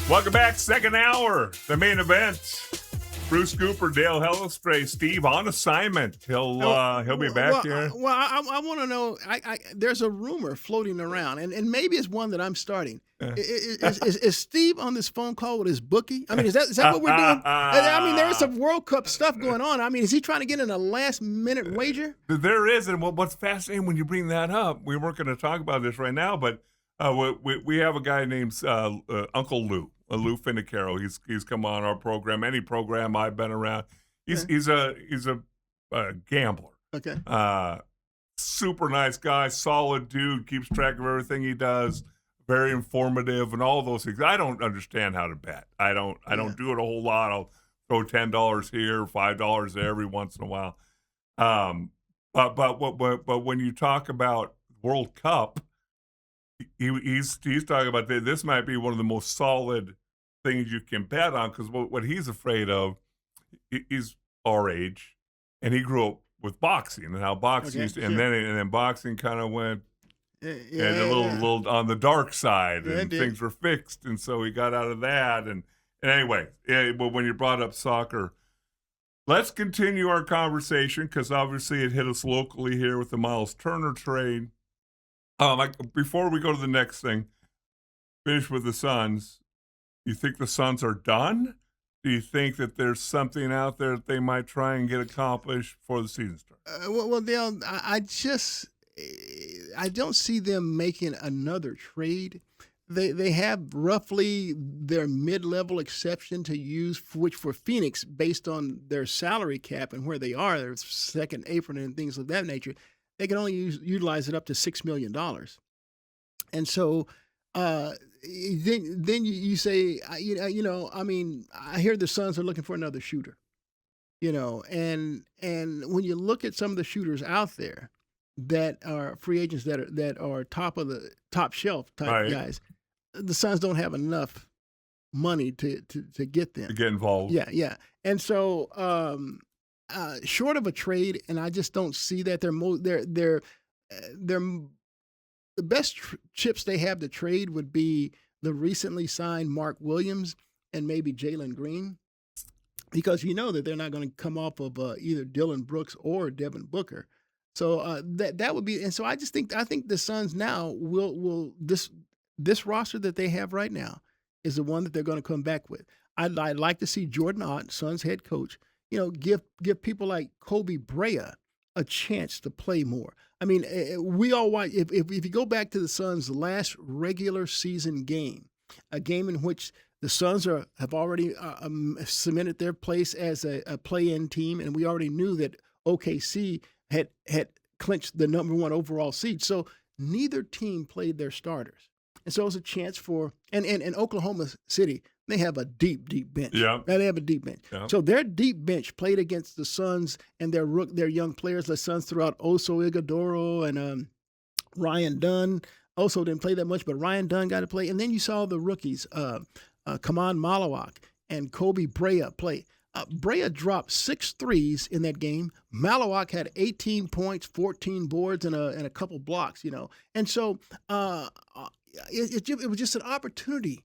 Welcome back, second hour, the main event. Bruce Cooper, Dale Hellestray, Steve on assignment. He'll be back here. I want to know. There's a rumor floating around, and maybe it's one that I'm starting. Is Steve on this phone call with his bookie? I mean, is that what we're doing? I mean, there's some World Cup stuff going on. I mean, is he trying to get in a last minute wager? There is, and what's fascinating when you bring that up, we weren't going to talk about this right now, but we have a guy named Uncle Lou. Lou Finicaro. He's come on our program, any program I've been around. He's a gambler. Okay. Super nice guy, solid dude, keeps track of everything he does, very informative and all those things. I don't understand how to bet. I don't do it a whole lot. I'll throw $10 here, $5 there every once in a while. But when you talk about World Cup, he's talking about this might be one of the most solid things you can bet on, because what he's afraid of, he's our age, and he grew up with boxing and how boxing used to, and then boxing kind of went a little on the dark side, and things were fixed, and so he got out of that. And anyway, but when you brought up soccer, let's continue our conversation, because obviously it hit us locally here with the Miles Turner trade. Before we go to the next thing, finish with the Suns. You think the Suns are done? Do you think that there's something out there that they might try and get accomplished before the season starts? Well, Dale, I don't see them making another trade. They have roughly their mid-level exception to use, which for Phoenix, based on their salary cap and where they are, their second apron and things of that nature, they can only utilize it up to $6 million. And so then you say, I mean, I hear the Suns are looking for another shooter, and when you look at some of the shooters out there that are free agents that are top shelf type guys, the Suns don't have enough money to get them. To get involved. Yeah. And so short of a trade, and I just don't see that they're the best chips they have to trade would be the recently signed Mark Williams and maybe Jalen Green, because that they're not going to come off of either Dylan Brooks or Devin Booker. So that would be, and so I think the Suns now will this roster that they have right now is the one that they're going to come back with. I'd like to see Jordan Ott, Suns head coach, give people like Kobe Brea a chance to play more. I mean, we all want, if you go back to the Suns' last regular season game, a game in which the Suns have already cemented their place as a play-in team, and we already knew that OKC had clinched the number 1 overall seed. So neither team played their starters. And so it was a chance for, and Oklahoma City, they have a deep bench. Yeah. They have a deep bench. Yeah. So their deep bench played against the Suns and their young players. The Suns threw out Oso Ighodaro and Ryan Dunn. Oso didn't play that much, but Ryan Dunn got to play. And then you saw the rookies, Kaman Malawak and Kobe Brea play. Brea dropped 6 threes in that game. Malawak had 18 points, 14 boards, and a couple blocks, And so it was just an opportunity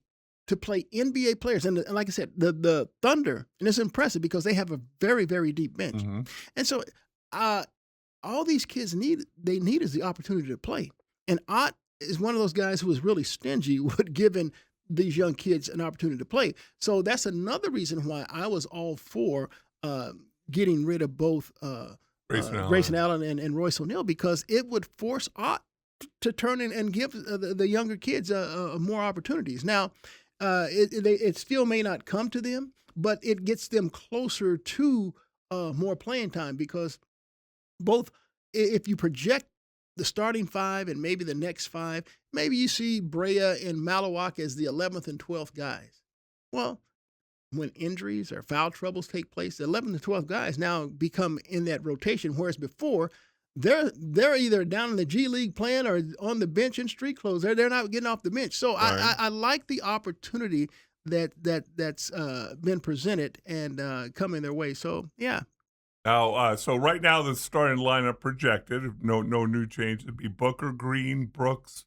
to play NBA players. And like I said, the Thunder, and it's impressive because they have a very, very deep bench. Mm-hmm. And so all these kids need is the opportunity to play. And Ott is one of those guys who was really stingy with giving these young kids an opportunity to play. So that's another reason why I was all for getting rid of both Grayson Allen and Royce O'Neal, because it would force Ott to turn in and give the younger kids more opportunities. Now, it still may not come to them, but it gets them closer to more playing time, because both, if you project the starting 5 and maybe the next 5, maybe you see Brea and Malawak as the 11th and 12th guys. Well, when injuries or foul troubles take place, the 11th and 12th guys now become in that rotation, whereas before, they're either down in the G League playing or on the bench in street clothes. They're not getting off the bench. So right. I like the opportunity that's been presented and coming their way. So yeah. Now, so right now the starting lineup projected, no new change, to be Booker, Green, Brooks,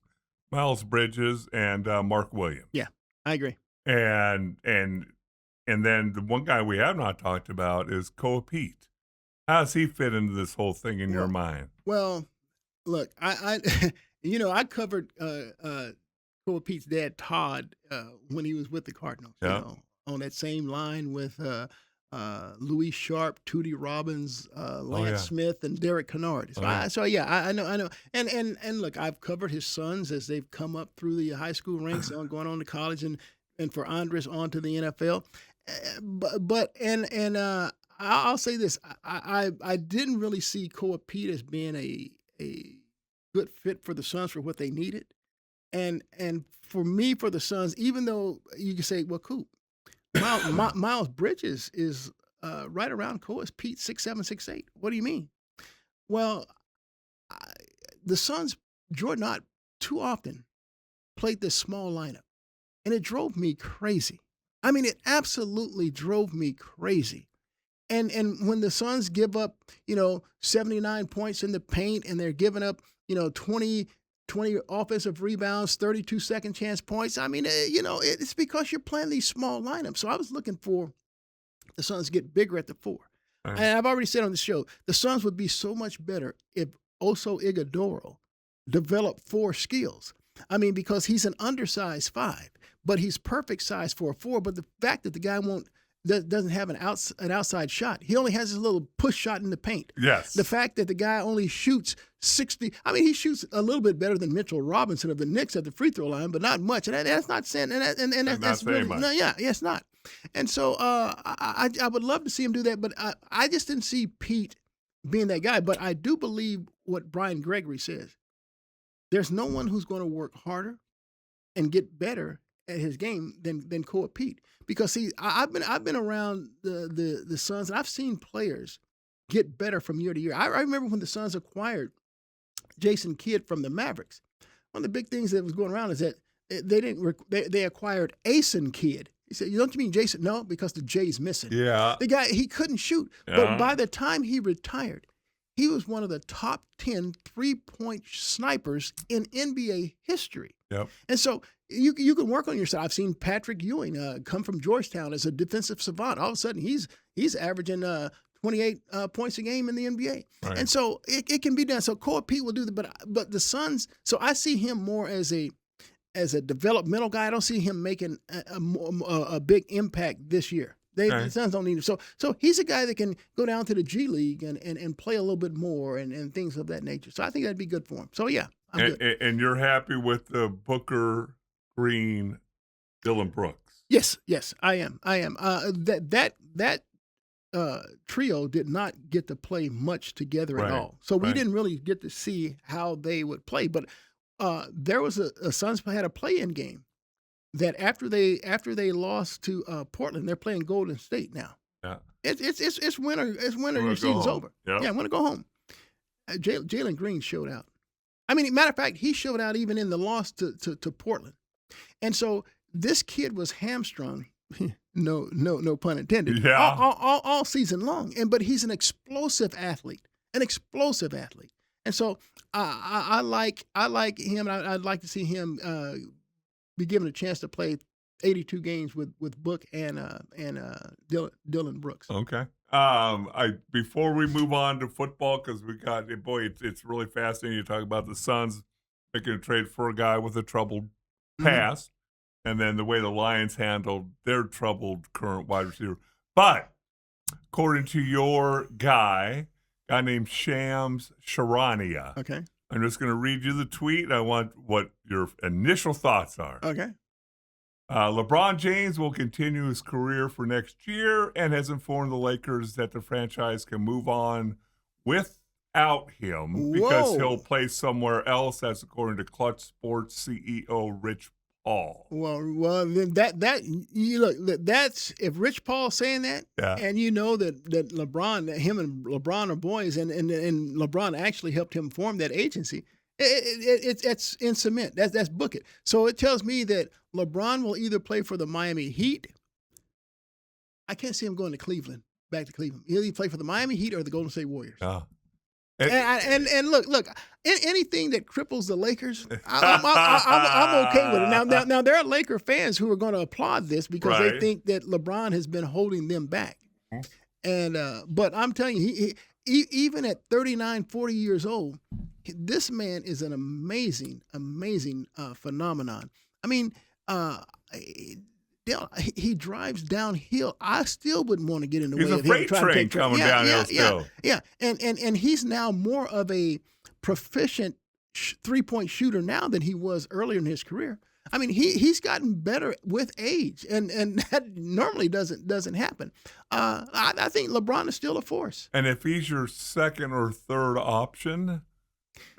Miles Bridges, and Mark Williams. Yeah, I agree. and then the one guy we have not talked about is Koa Pete. How does he fit into this whole thing in your Well, mind? well, look, I covered Koa Pete's dad, Todd, when he was with the Cardinals. Yeah. On that same line with Louis Sharp, Tootie Robbins, Lance yeah. Smith, and Derek Kennard. So, Oh, yeah. I know. And look, I've covered his sons as they've come up through the high school ranks, on going on to college, and for Andres on to the NFL. I'll say this: I didn't really see Koa Pete as being a good fit for the Suns for what they needed, and for me, for the Suns, even though you can say, well, cool, Miles Bridges is right around Koa Pete, 6'7", 6'8". What do you mean? Well, I, the Suns, Jordan Ott, too often played this small lineup, and it drove me crazy. I mean, it absolutely drove me crazy. And when the Suns give up, 79 points in the paint, and they're giving up, 20 offensive rebounds, 32 second chance points. I mean, it's because you're playing these small lineups. So I was looking for the Suns to get bigger at the four. Right. And I've already said on the show, the Suns would be so much better if Oso Ighodaro developed four skills. I mean, because he's an undersized 5, but he's perfect size for a 4. But the fact that the guy doesn't have an outside shot, he only has his little push shot in the paint. Yes. The fact that the guy only shoots 60, I mean, he shoots a little bit better than Mitchell Robinson of the Knicks at the free throw line, but not much. And that's not saying, that's really, much. no, yeah, it's not. And so I would love to see him do that, but I just didn't see Pete being that guy. But I do believe what Brian Gregory says. There's no one who's going to work harder and get better at his game than Koa Pete. Because see, I've been around the Suns, and I've seen players get better from year to year. I remember when the Suns acquired Jason Kidd from the Mavericks. One of the big things that was going around is that they acquired Ason Kidd. He said, "Don't you mean Jason?" No, because the J's missing. Yeah. The guy, he couldn't shoot, but by the time he retired, he was one of the top 10 3-point snipers in NBA history. Yep. And so you can work on yourself. I've seen Patrick Ewing come from Georgetown as a defensive savant. All of a sudden, he's averaging 28 points a game in the NBA. Right. And so it can be done. So Koa Pete will do that. But the Suns, so I see him more as a developmental guy. I don't see him making a big impact this year. The Suns don't need him. So he's a guy that can go down to the G League and play a little bit more and things of that nature. So I think that'd be good for him. So yeah, I'm good. And you're happy with the Booker, Green, Dylan Brooks? Yes, I am. That trio did not get to play much together at all. So we didn't really get to see how they would play. But there was a Suns had a play-in game that after they lost to Portland, they're playing Golden State now. Yeah. It's winter. Your season's over. Yep. Yeah, I want to go home. Jalen Green showed out. I mean, matter of fact, he showed out even in the loss to Portland. And so this kid was hamstrung. No pun intended. Yeah. All season long. But he's an explosive athlete. And so I like him. And I'd like to see him be given a chance to play 82 games with Book and Dylan Brooks. Okay. Before we move on to football, because it's really fascinating. You talk about the Suns making a trade for a guy with a troubled past, and then the way the Lions handled their troubled current wide receiver. But according to your guy named Shams Charania, Okay. I'm just going to read you the tweet. I want what your initial thoughts are. Okay. LeBron James will continue his career for next year and has informed the Lakers that the franchise can move on without him because he'll play somewhere else. That's according to Clutch Sports CEO Rich Paul. Well, then that's if Rich Paul's saying that, and you know that LeBron, that him and LeBron are boys, and LeBron actually helped him form that agency. It's in cement. That's book it. So it tells me that LeBron will either play for the Miami Heat. I can't see him going to Cleveland, back to Cleveland. He'll either play for the Miami Heat or the Golden State Warriors. And look, anything that cripples the Lakers, I'm okay with it. Now there are Laker fans who are going to applaud this because they Right. think that LeBron has been holding them back. Mhm. And but I'm telling you, even at 39, 40 years old, this man is an amazing phenomenon. I mean, Dale, he drives downhill. I still wouldn't want to get in the He's way a of him freight trying to train take turns. coming downhill still. Yeah, and he's now more of a proficient 3-point shooter now than he was earlier in his career. I mean, he's gotten better with age, and that normally doesn't happen. I think LeBron is still a force. And if he's your second or third option,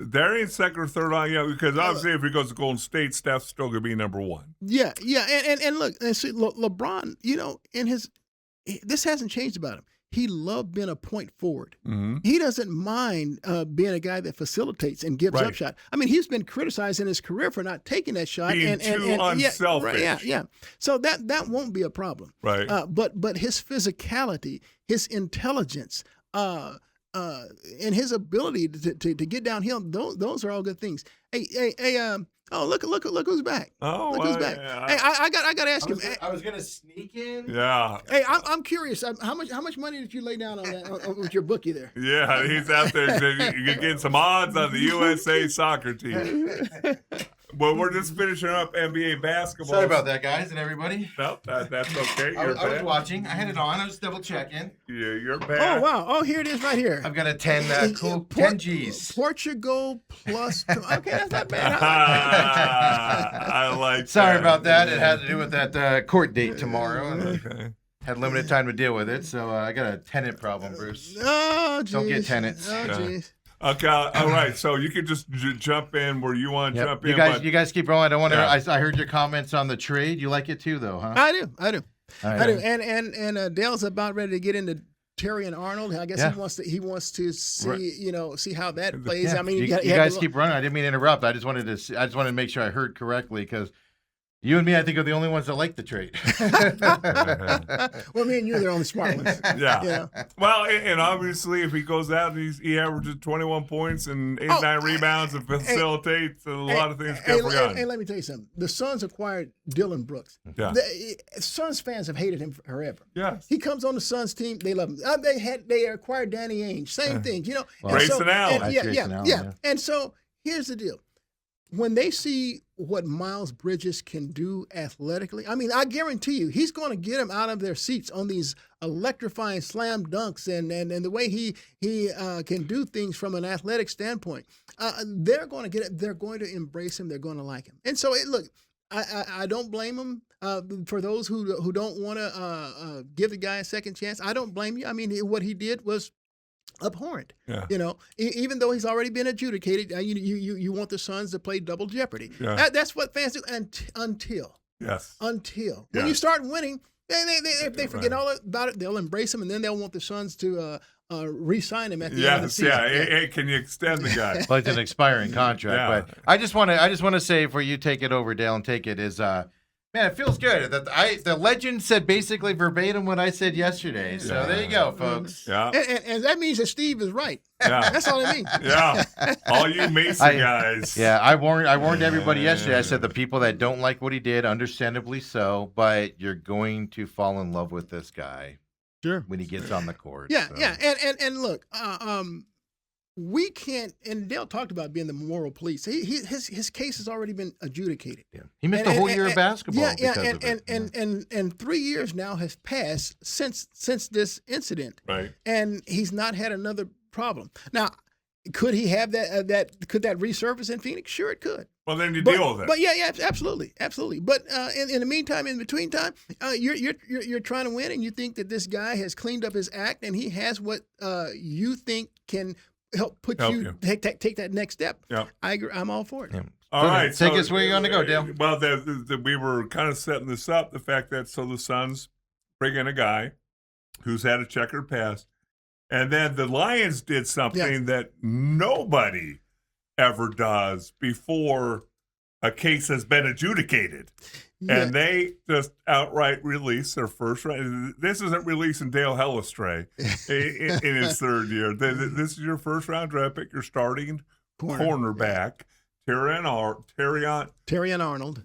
there ain't second or third on, because obviously if he goes to Golden State, Steph's still going to be number one. Yeah, and look, and see, LeBron, this hasn't changed about him. He loved being a point forward. Mm-hmm. He doesn't mind being a guy that facilitates and gives up shot. I mean, he's been criticized in his career for not taking that shot. Being too unselfish. Yeah. So that won't be a problem. Right. But his physicality, his intelligence, and his ability to get downhill, those are all good things. Oh, look who's back. Oh, look who's back. Yeah. Hey, I got to ask him. I was gonna sneak in. Yeah. Hey, I'm curious. How much money did you lay down on that with your bookie there? Yeah, he's out there. You're getting some odds on the USA soccer team. Well, we're just finishing up NBA basketball. Sorry about that, guys and everybody. No, that's okay. I was back. watching. I had it on. I was double checking. Yeah, you're Oh back. wow! Oh, here it is right here. I've got a 10 10 G's. Portugal plus. Okay, that's not bad. I like Sorry that. about that. It had to do with that court date tomorrow. And Okay. had limited time to deal with it, so I got a tenant problem, Bruce. Oh, geez. Don't get tenants. Oh, Yeah. jeez. Okay, all right. So you can just jump in where you want to Yep. jump in. You guys keep rolling. I don't want to. Yeah. I heard your comments on the trade. You like it too, though, huh? I do. All right. I do. And Dale's about ready to get into Terry and Arnold. I guess Yeah. he wants to see Right. see how that plays. Yeah. I mean, you you guys to, keep running. I didn't mean to interrupt. I just wanted to make sure I heard correctly because you and me, I think, are the only ones that like the trade. Well, me and you are the only smart ones. Yeah. Yeah. Well, and obviously, if he goes out and he averages 21 points and 9 rebounds and facilitates, a lot of things get forgotten. Hey, let me tell you something. The Suns acquired Dylan Brooks. Yeah. The Suns fans have hated him forever. Yes. He comes on the Suns team, they love him. They acquired Danny Ainge, same thing, Well, And Grayson Allen. and- Grayson Allen, yeah. And so here's the deal. When they see what Miles Bridges can do athletically, I mean, I guarantee you, he's going to get them out of their seats on these electrifying slam dunks and the way he can do things from an athletic standpoint. They're going to get it. They're going to embrace him. They're going to like him. And so, look, I don't blame him for those who don't want to give the guy a second chance. I don't blame you. I mean, what he did was abhorrent. Yeah. Even though he's already been adjudicated, you want the Suns to play double jeopardy. Yeah. That's what fans do until Yes. when Yeah. you start winning, they forget Right. all about it. They'll embrace him, and then they'll want the Suns to re-sign him at the end of the Yes. season. Yeah. Hey, can you extend the guy? Well, it's an expiring contract, Yeah. but I just want to say before you take it over, Dale, and take it is, man, it feels good that the legend said basically verbatim what I said yesterday. So Yeah. there you go, folks. Yeah. And that means that Steve is right. Yeah. That's all it means. Yeah. All you Mason guys. Yeah, I warned everybody yesterday. I said the people that don't like what he did, understandably so, but you're going to fall in love with this guy Sure. when he gets on the court. Yeah, so. yeah, and look, we can't. And Dale talked about being the moral police. His case has already been adjudicated. Yeah. He missed a whole year of basketball. Yeah, because of it. and 3 years now has passed since this incident, Right. and he's not had another problem. Now, could he have could that resurface in Phoenix? Sure, it could. Well, then you But, deal with it. but yeah, absolutely. But in the meantime, in between time, you're trying to win, and you think that this guy has cleaned up his act, and he has what you think can help you take that next step. Yeah. I agree. I'm all for it. Yeah. All Go right. ahead. Take us where you want to go, Dale. Well, we were kind of setting this up. The fact that the Suns bring in a guy who's had a checkered past, and then the Lions did something that nobody ever does before a case has been adjudicated. Yeah. And they just outright release their first round. This isn't releasing Dale Hellestray in his third year. This is your first round draft pick. You're starting cornerback, Terrion Arnold. Yeah. Terrion Arnold.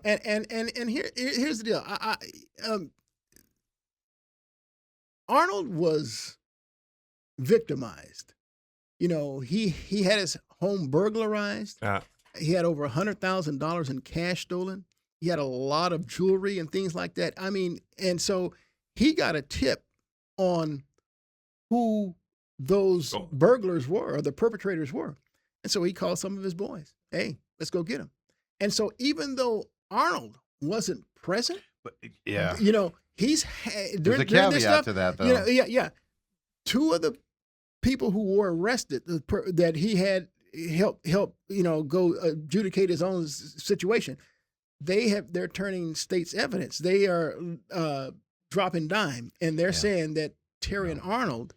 And here's the deal. Arnold was victimized. You know, he had his home burglarized. Yeah. He had over $100,000 in cash stolen. He had a lot of jewelry and things like that. I mean, and so he got a tip on who those burglars were or the perpetrators were. And so he called some of his boys. Hey, let's go get him. And so even though Arnold wasn't present, Yeah. you know, he's There's during a this caveat stuff, to that, though. you know, yeah. Two of the people who were arrested that he had help, you know, go adjudicate his own situation. They're turning state's evidence. They are dropping dime, and they're saying that Terrion Arnold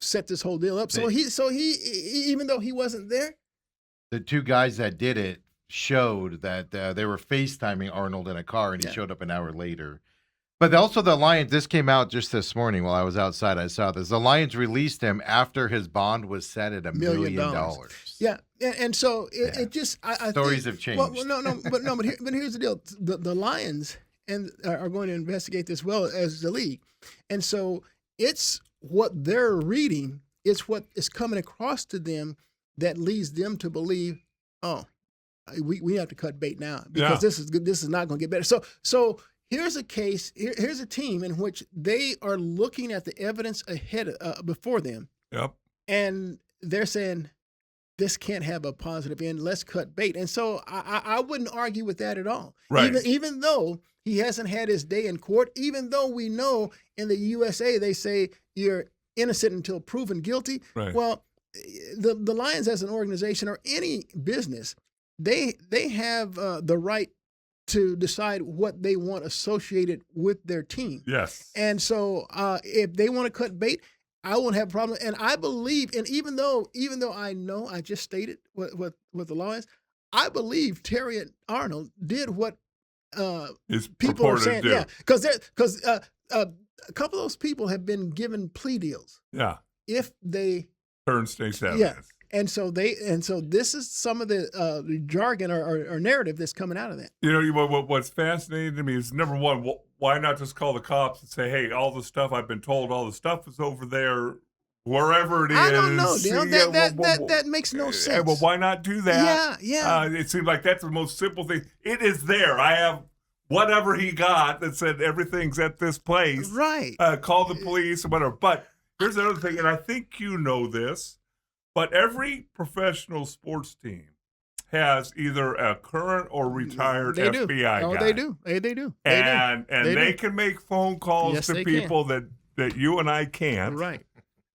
set this whole deal up. So he even though he wasn't there, The two guys that did it showed that they were FaceTiming Arnold in a car, and he showed up an hour later. But also the Lions, this came out just this morning while I was outside. I saw this. The Lions released him after his bond was set at $1 million. Yeah, and so it just I Stories think, have changed. Well, but here's the deal: the Lions are going to investigate this well as the league, and so it's what they're reading, it's what is coming across to them that leads them to believe, oh, we have to cut bait now because this is not going to get better. So. Here's a case. Here's a team in which they are looking at the evidence before them. Yep. And they're saying this can't have a positive end. Let's cut bait. And so I wouldn't argue with that at all. Right. Even though he hasn't had his day in court, even though we know in the USA they say you're innocent until proven guilty. Right. Well, the Lions as an organization or any business, they have the right to decide what they want associated with their team. Yes. And so if they want to cut bait, I won't have a problem. And I believe, and even though I know I just stated what the law is, I believe Terrion Arnold did what people are saying. Yeah, because a couple of those people have been given plea deals. Yeah. If they turn state's evidence. Yeah. And so this is some of the jargon or narrative that's coming out of that. You know, what's fascinating to me is, number one, why not just call the cops and say, hey, all the stuff I've been told, all the stuff is over there, wherever it is. I don't know, Dale. That makes no sense. Well, why not do that? Yeah. It seems like that's the most simple thing. It is there. I have whatever he got that said everything's at this place. Right. Call the police or whatever. But here's another thing, and I think you know this. But every professional sports team has either a current or retired FBI guy. They do. They do. And They they do. can make phone calls to people that you and I can't. Right.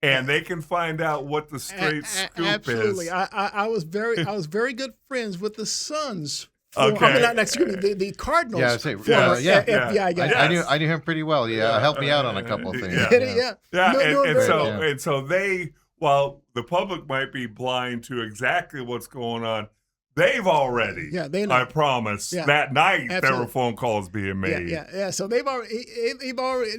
And they can find out what the straight scoop absolutely. is. I was very good friends with the Suns. Okay. The Cardinals. Yeah, I say, former yeah. FBI guy. I knew him pretty well. Yeah, helped me out on a couple of things. And so they, while the public might be blind to exactly what's going on, they've already, they know. I promise, that night there Absolutely. were phone calls being made. Yeah. So they've already,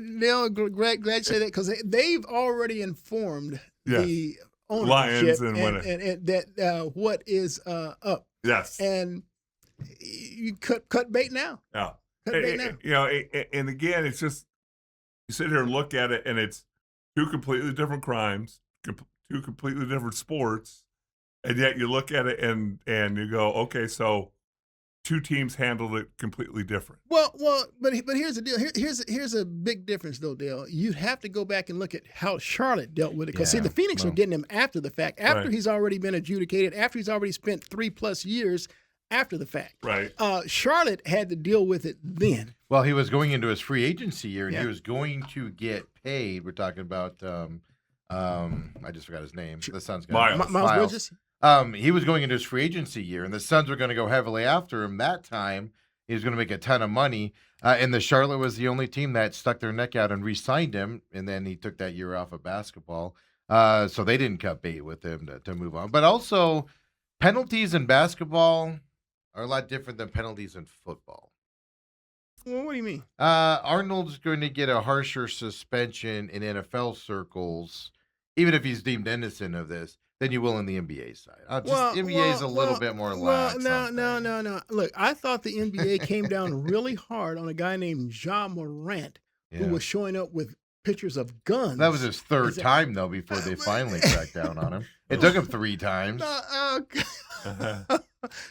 Neil, glad you said that, because they've already informed the ownership Lions and that what is up. Yes. And you cut bait now. Yeah. Cut bait now. You know, and again, it's just, you sit here and look at it, and it's two completely different crimes, two completely different sports, and yet you look at it and you go, okay, so two teams handled it completely different. Well, but here's the deal. Here's a big difference, though, Dale. You have to go back and look at how Charlotte dealt with it, because see, the Phoenix are getting him after the fact, after he's already been adjudicated, after he's already spent 3+ years after the fact. Right. Charlotte had to deal with it then. Well, he was going into his free agency year, and he was going to get paid. We're talking about I just forgot his name. The Suns guy. Miles Bridges. He was going into his free agency year, and the Suns were going to go heavily after him. That time, he was going to make a ton of money, and the Charlotte was the only team that stuck their neck out and re-signed him, and then he took that year off of basketball. So they didn't cut bait with him to move on. But also, penalties in basketball, are a lot different than penalties in football. Well, what do you mean? Arnold's going to get a harsher suspension in NFL circles, even if he's deemed innocent of this, than you will in the NBA side. NBA is a little bit more lax. No. Look, I thought the NBA came down really hard on a guy named Ja Morant who was showing up with pictures of guns. That was his third time, though, before they finally cracked down on him. It took him 3 times.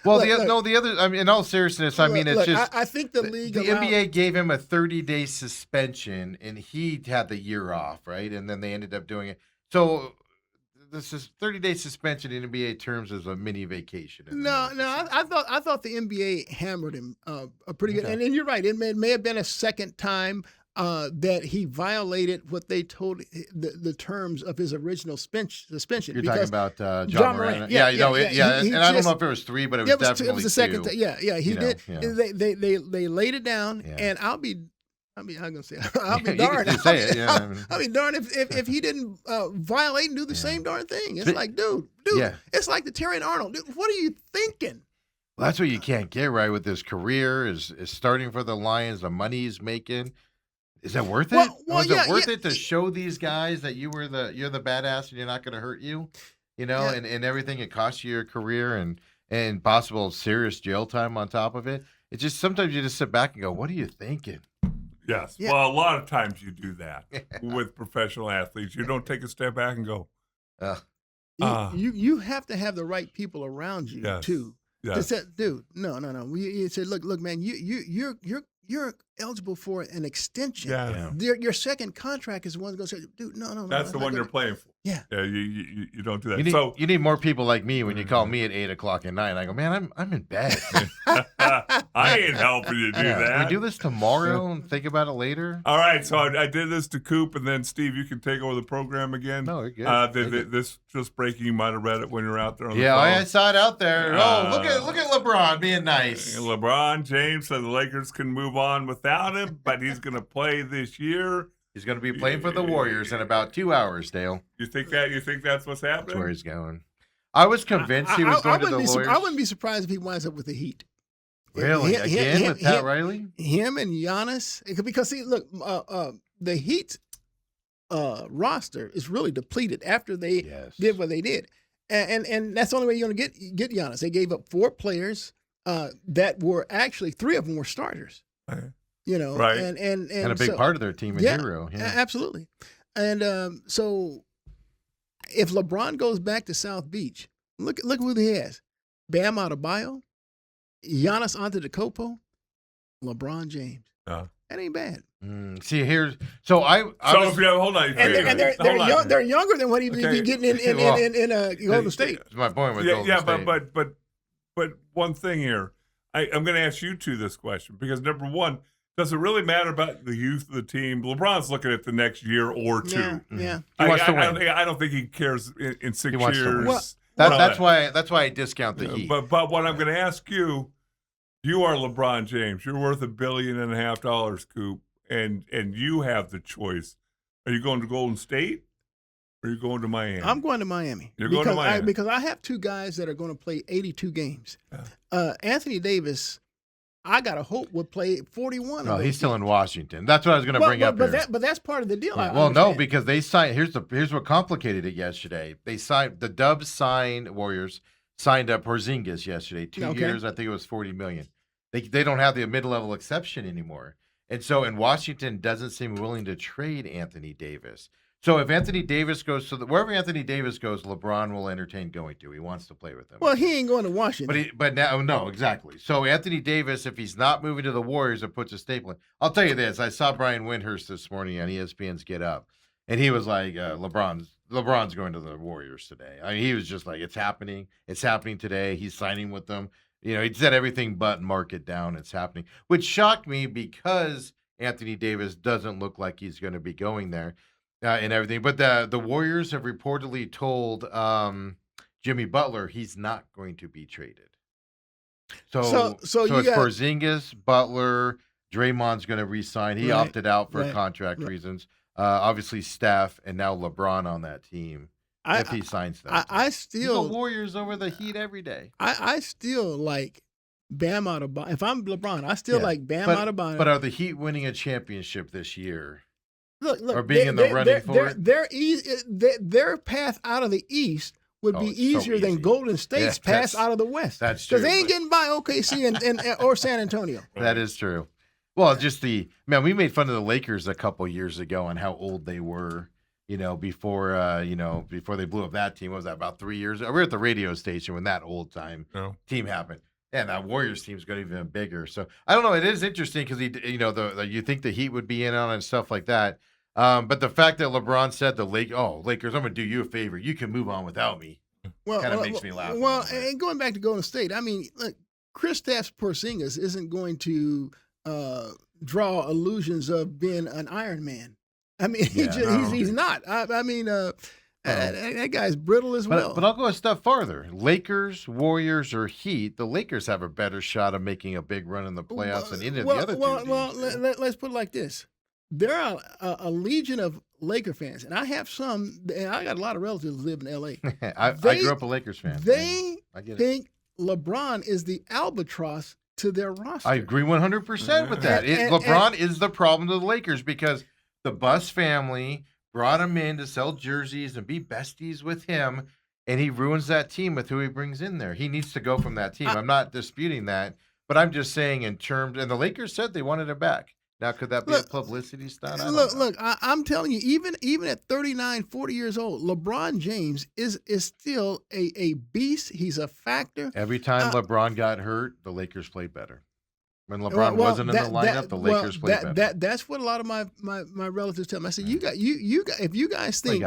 Well, the other. I mean, in all seriousness, I mean, it's just. I think the league. The NBA gave him a 30-day suspension, and he had the year off, right? And then they ended up doing it. So this is 30-day suspension in NBA terms is a mini vacation. I thought the NBA hammered him pretty good. And you're right. It may have been a second time that he violated what they told the terms of his original suspension. You're talking about Ja Morant. And I don't know if it was 3, but it was definitely 2. It was the second time. Yeah, he did. Yeah. They laid it down, and I'll be darned. I'll be darned if he didn't violate and do the same darn thing. It's like, dude, it's like the Terry Arnold. Dude, what are you thinking? Well, that's what you can't get right with his career. Is starting for the Lions, the money he's making. Is that worth it? Was it worth it to show these guys that you're the badass and you're not going to hurt you? And everything, it costs you your career and possible serious jail time on top of it. It's just sometimes you just sit back and go, what are you thinking? Yes. Yeah. Well, a lot of times you do that with professional athletes. You don't take a step back and go. You have to have the right people around you too. Yes. To say, dude, no. You said, look, man, you're eligible for an extension. Yeah. Your second contract is the one that's going to say, dude, no. That's the one you're playing for. Yeah. You don't do that. You need more people like me when you call me at 8:00 at night. I go, man, I'm in bed. I ain't helping you do that. Can we do this tomorrow and think about it later? All right. So I did this to Coop, and then Steve, you can take over the program again. No, you're good. This just breaking. You might have read it when you're out there on the phone. I saw it out there. Look at LeBron being nice. LeBron James said the Lakers can move on without him, but he's going to play this year. He's going to be playing for the Warriors in about 2 hours, Dale. You think that's what's happening? That's where he's going. I was convinced he was going to the Warriors. I wouldn't be surprised if he winds up with the Heat. Really? Again with Pat Riley? Him and Giannis. Because, see, look, the Heat roster is really depleted after they did what they did. And that's the only way you're going to get Giannis. They gave up 4 players that were actually 3 of them were starters. Okay. Right. And a big part of their team, Hero. Yeah, absolutely. And so if LeBron goes back to South Beach, look who he has. Bam Adebayo, Giannis Antetokounmpo, LeBron James. That ain't bad. See, here's so hold on. And they're younger than what he'd be getting in Golden State. That's my point with Golden State. But one thing here, I'm going to ask you two this question because number one, does it really matter about the youth of the team? LeBron's looking at the next year or 2. Yeah. He wants to win. I don't think he cares in 6 wants to years. win. That's why I discount the Heat. But what I'm going to ask you, you are LeBron James. You're worth $1.5 billion, Coop, and you have the choice. Are you going to Golden State or are you going to Miami? I'm going to Miami. You're going to Miami because I have 2 guys that are going to play 82 games. Anthony Davis, I gotta hope would play 41. No, he's still in Washington. That's what I was going to bring up here. But that's part of the deal. Yeah. No, because they signed. Here's what complicated it yesterday. They signed the Dubs. Warriors signed up Porzingis yesterday. 2 years. I think it was $40 million. They don't have the mid-level exception anymore, and so Washington doesn't seem willing to trade Anthony Davis. So if Anthony Davis goes to wherever Anthony Davis goes, LeBron will entertain going to. He wants to play with him. Well, he ain't going to Washington. But now, no, exactly. So Anthony Davis, if he's not moving to the Warriors, it puts a staple in. I'll tell you this. I saw Brian Windhurst this morning on ESPN's Get Up, and he was like, LeBron's going to the Warriors today. I mean, he was just like, it's happening. It's happening today. He's signing with them. He said everything but mark it down. It's happening, which shocked me because Anthony Davis doesn't look like he's going to be going there. And everything, but the Warriors have reportedly told Jimmy Butler he's not going to be traded. So it's Porzingis, Butler, Draymond's going to re-sign. He opted out for contract reasons. Obviously, Steph, and now LeBron on that team. If he signs that, I still the Warriors over the Heat every day. I still like Bam Adebayo. If I'm LeBron, I still Yeah, like Bam But Adebayo. are the Heat winning a championship this year? Look, or being in the running for it? Their path out of the East would be it's so easier than easy. Golden State's Yeah, path out of the West. That's true. Because they ain't but- getting by OKC and or San Antonio. That is true. Well, just we made fun of the Lakers a couple years ago on how old they were, before they blew up that team. What was that, about 3 years? We were at the radio station when that old time team happened. And that Warriors team's got even bigger. So I don't know. It is interesting because you think the Heat would be in on it and stuff like that. But the fact that LeBron said Lakers, I'm going to do you a favor. You can move on without me. Kind of makes me laugh. Well, and going back to Golden State, I mean, look, Kristaps Porzingis isn't going to draw illusions of being an Iron Man. I mean, he's not. I mean, that guy's brittle as well. But I'll go a step farther. Lakers, Warriors, or Heat, the Lakers have a better shot of making a big run in the playoffs than any of the other two teams. Well, let's put it like this. There are a legion of Laker fans, and I have some, and I got a lot of relatives who live in L.A. I grew up a Lakers fan. I think LeBron is the albatross to their roster. I agree 100% with that. LeBron is the problem to the Lakers because the Buss family brought him in to sell jerseys and be besties with him, and he ruins that team with who he brings in there. He needs to go from that team. I'm not disputing that, but I'm just saying in terms, and the Lakers said they wanted it back. Now, could that be a publicity stunt? Look, I'm telling you, even at 39, 40 years old, LeBron James is still a beast. He's a factor. Every time LeBron got hurt, the Lakers played better. When LeBron wasn't in the lineup, the Lakers played better. That's what a lot of my relatives tell me. I said, you got if you guys think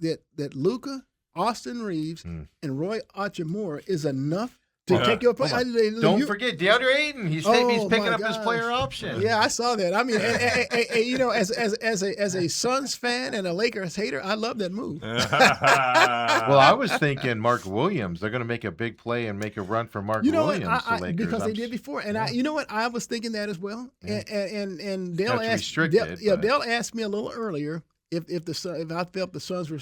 that Luka, Austin Reeves, and Roy Hachimura is enough to take your place. Don't forget DeAndre Ayton. He's picking up his player option. Yeah, I saw that. I mean, as a Suns fan and a Lakers hater, I love that move. Well, I was thinking Mark Williams. They're going to make a big play and make a run for Mark Williams. The Lakers. Because they did before, and you know what? I was thinking that as well. And Dale asked me a little earlier. If I felt the Suns were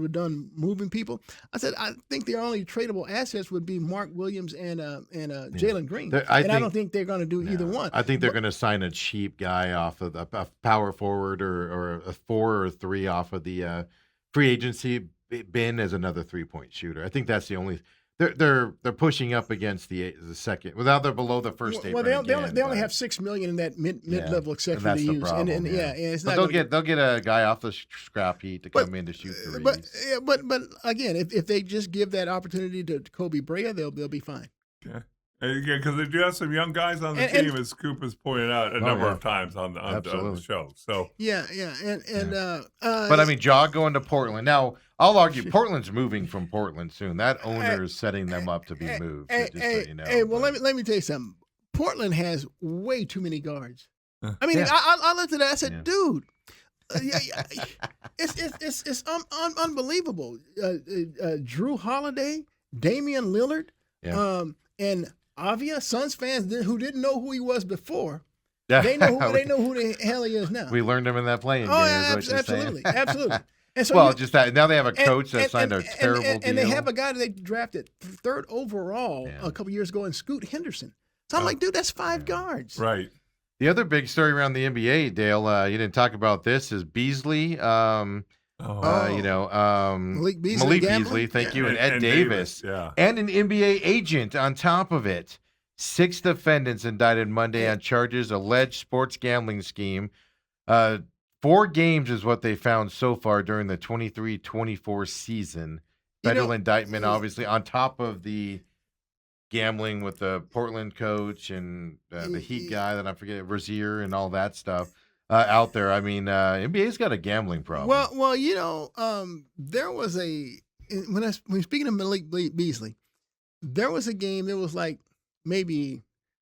done moving people, I said I think their only tradable assets would be Mark Williams and Jalen Green, I don't think they're going to do either one. I think they're going to sign a cheap guy off of a power forward or a 4 or 3 off of the free agency bin as another 3-point shooter. I think that's the only. They're pushing up against the second. Without they're below the first. Well, they only have $6 million in that mid level exception to use, problem, and it's not. They'll get a guy off the scrap heap to come in to shoot threes. But again, if they just give that opportunity to Kobe Brea, they'll be fine. Yeah, because they do have some young guys on the team, as Coop has pointed out a number of times on the show. So but I mean, Ja going to Portland now. I'll argue Portland's moving from Portland soon. That owner is setting them up to be moved. Let me tell you something. Portland has way too many guards. I mean, I looked at that. I said, dude, it's unbelievable. Drew Holiday, Damian Lillard, and Avia, Suns fans who didn't know who he was before. They know who the hell he is now. We learned him in that playing game. Absolutely. And so just that now they have a coach that signed a terrible deal. And they have a guy that they drafted 3rd overall a couple years ago in Scoot Henderson. So I'm like, dude, that's 5 guards. Right. The other big story around the NBA, Dale, you didn't talk about this, is Beasley. Malik Beasley, thank you, and Ed Davis. And an NBA agent on top of it. 6 defendants indicted Monday on charges alleged sports gambling scheme. 4 games is what they found so far during the 23-24 season. Federal indictment, obviously, on top of the gambling with the Portland coach and the Heat guy that I forget, Rozier and all that stuff out there. I mean, NBA's got a gambling problem. Well, there was when speaking of Malik Beasley, there was a game that was like maybe,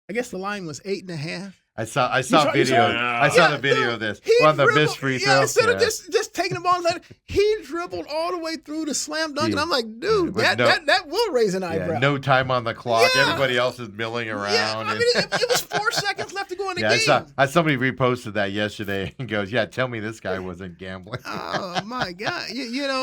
I guess the line was 8.5. I saw video. I saw the video of this. On the missed free throw. Instead of just taking the ball, he dribbled all the way through the slam dunk, and I'm like, dude, that will raise an eyebrow. no time on the clock. Yeah. Everybody else is milling around. Yeah, I mean, it was 4 seconds left to go in the yeah, game. somebody reposted that yesterday and goes, "Yeah, tell me this guy wasn't gambling." Oh my God! You know,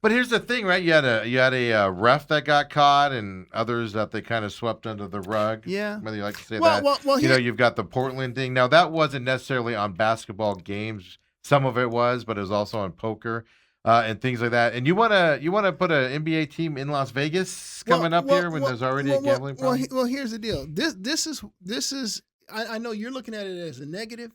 But here's the thing, right? You had a ref that got caught, and others that they kind of swept under the rug. Yeah. Whether you like to say Well, that. well, You know, you've got the Portland thing. Now that wasn't necessarily on basketball games. Some of it was, but it was also on poker. And things like that. And you wanna put an NBA team in Las Vegas coming up here when there's already a gambling problem? Well, here's the deal. This is. I know you're looking at it as a negative.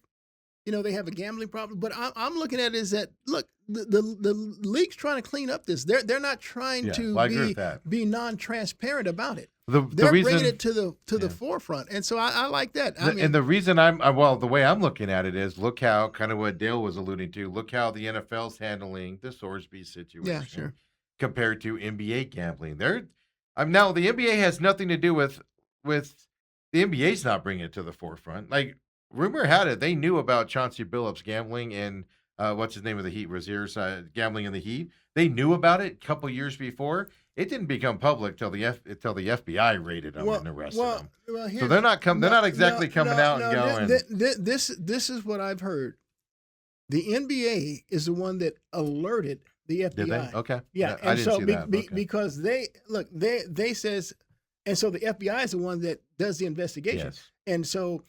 You know, they have a gambling problem, but I'm looking at it as that. Look, the league's trying to clean up this. They're not trying I agree with to that. be non-transparent about it. The They're reason bringing it to the forefront, and so I like that. and the reason the way I'm looking at it is look how kind of what Dale was alluding to. Look how the NFL's handling the Sorsby situation. Yeah, sure. Compared to NBA gambling, now the NBA has nothing to do with the NBA's not bringing it to the forefront. Like rumor had it, they knew about Chauncey Billups gambling and what's his name of the Heat, Rozier's gambling in the Heat. They knew about it a couple years before. It didn't become public till the FBI raided them and arrested them. Well, So they're not exactly coming out and going. This is what I've heard. The NBA is the one that alerted the FBI. Did they? Okay. Yeah, I and didn't so see that. Okay. because they says, and so the FBI is the one that does the investigation, Yes. and so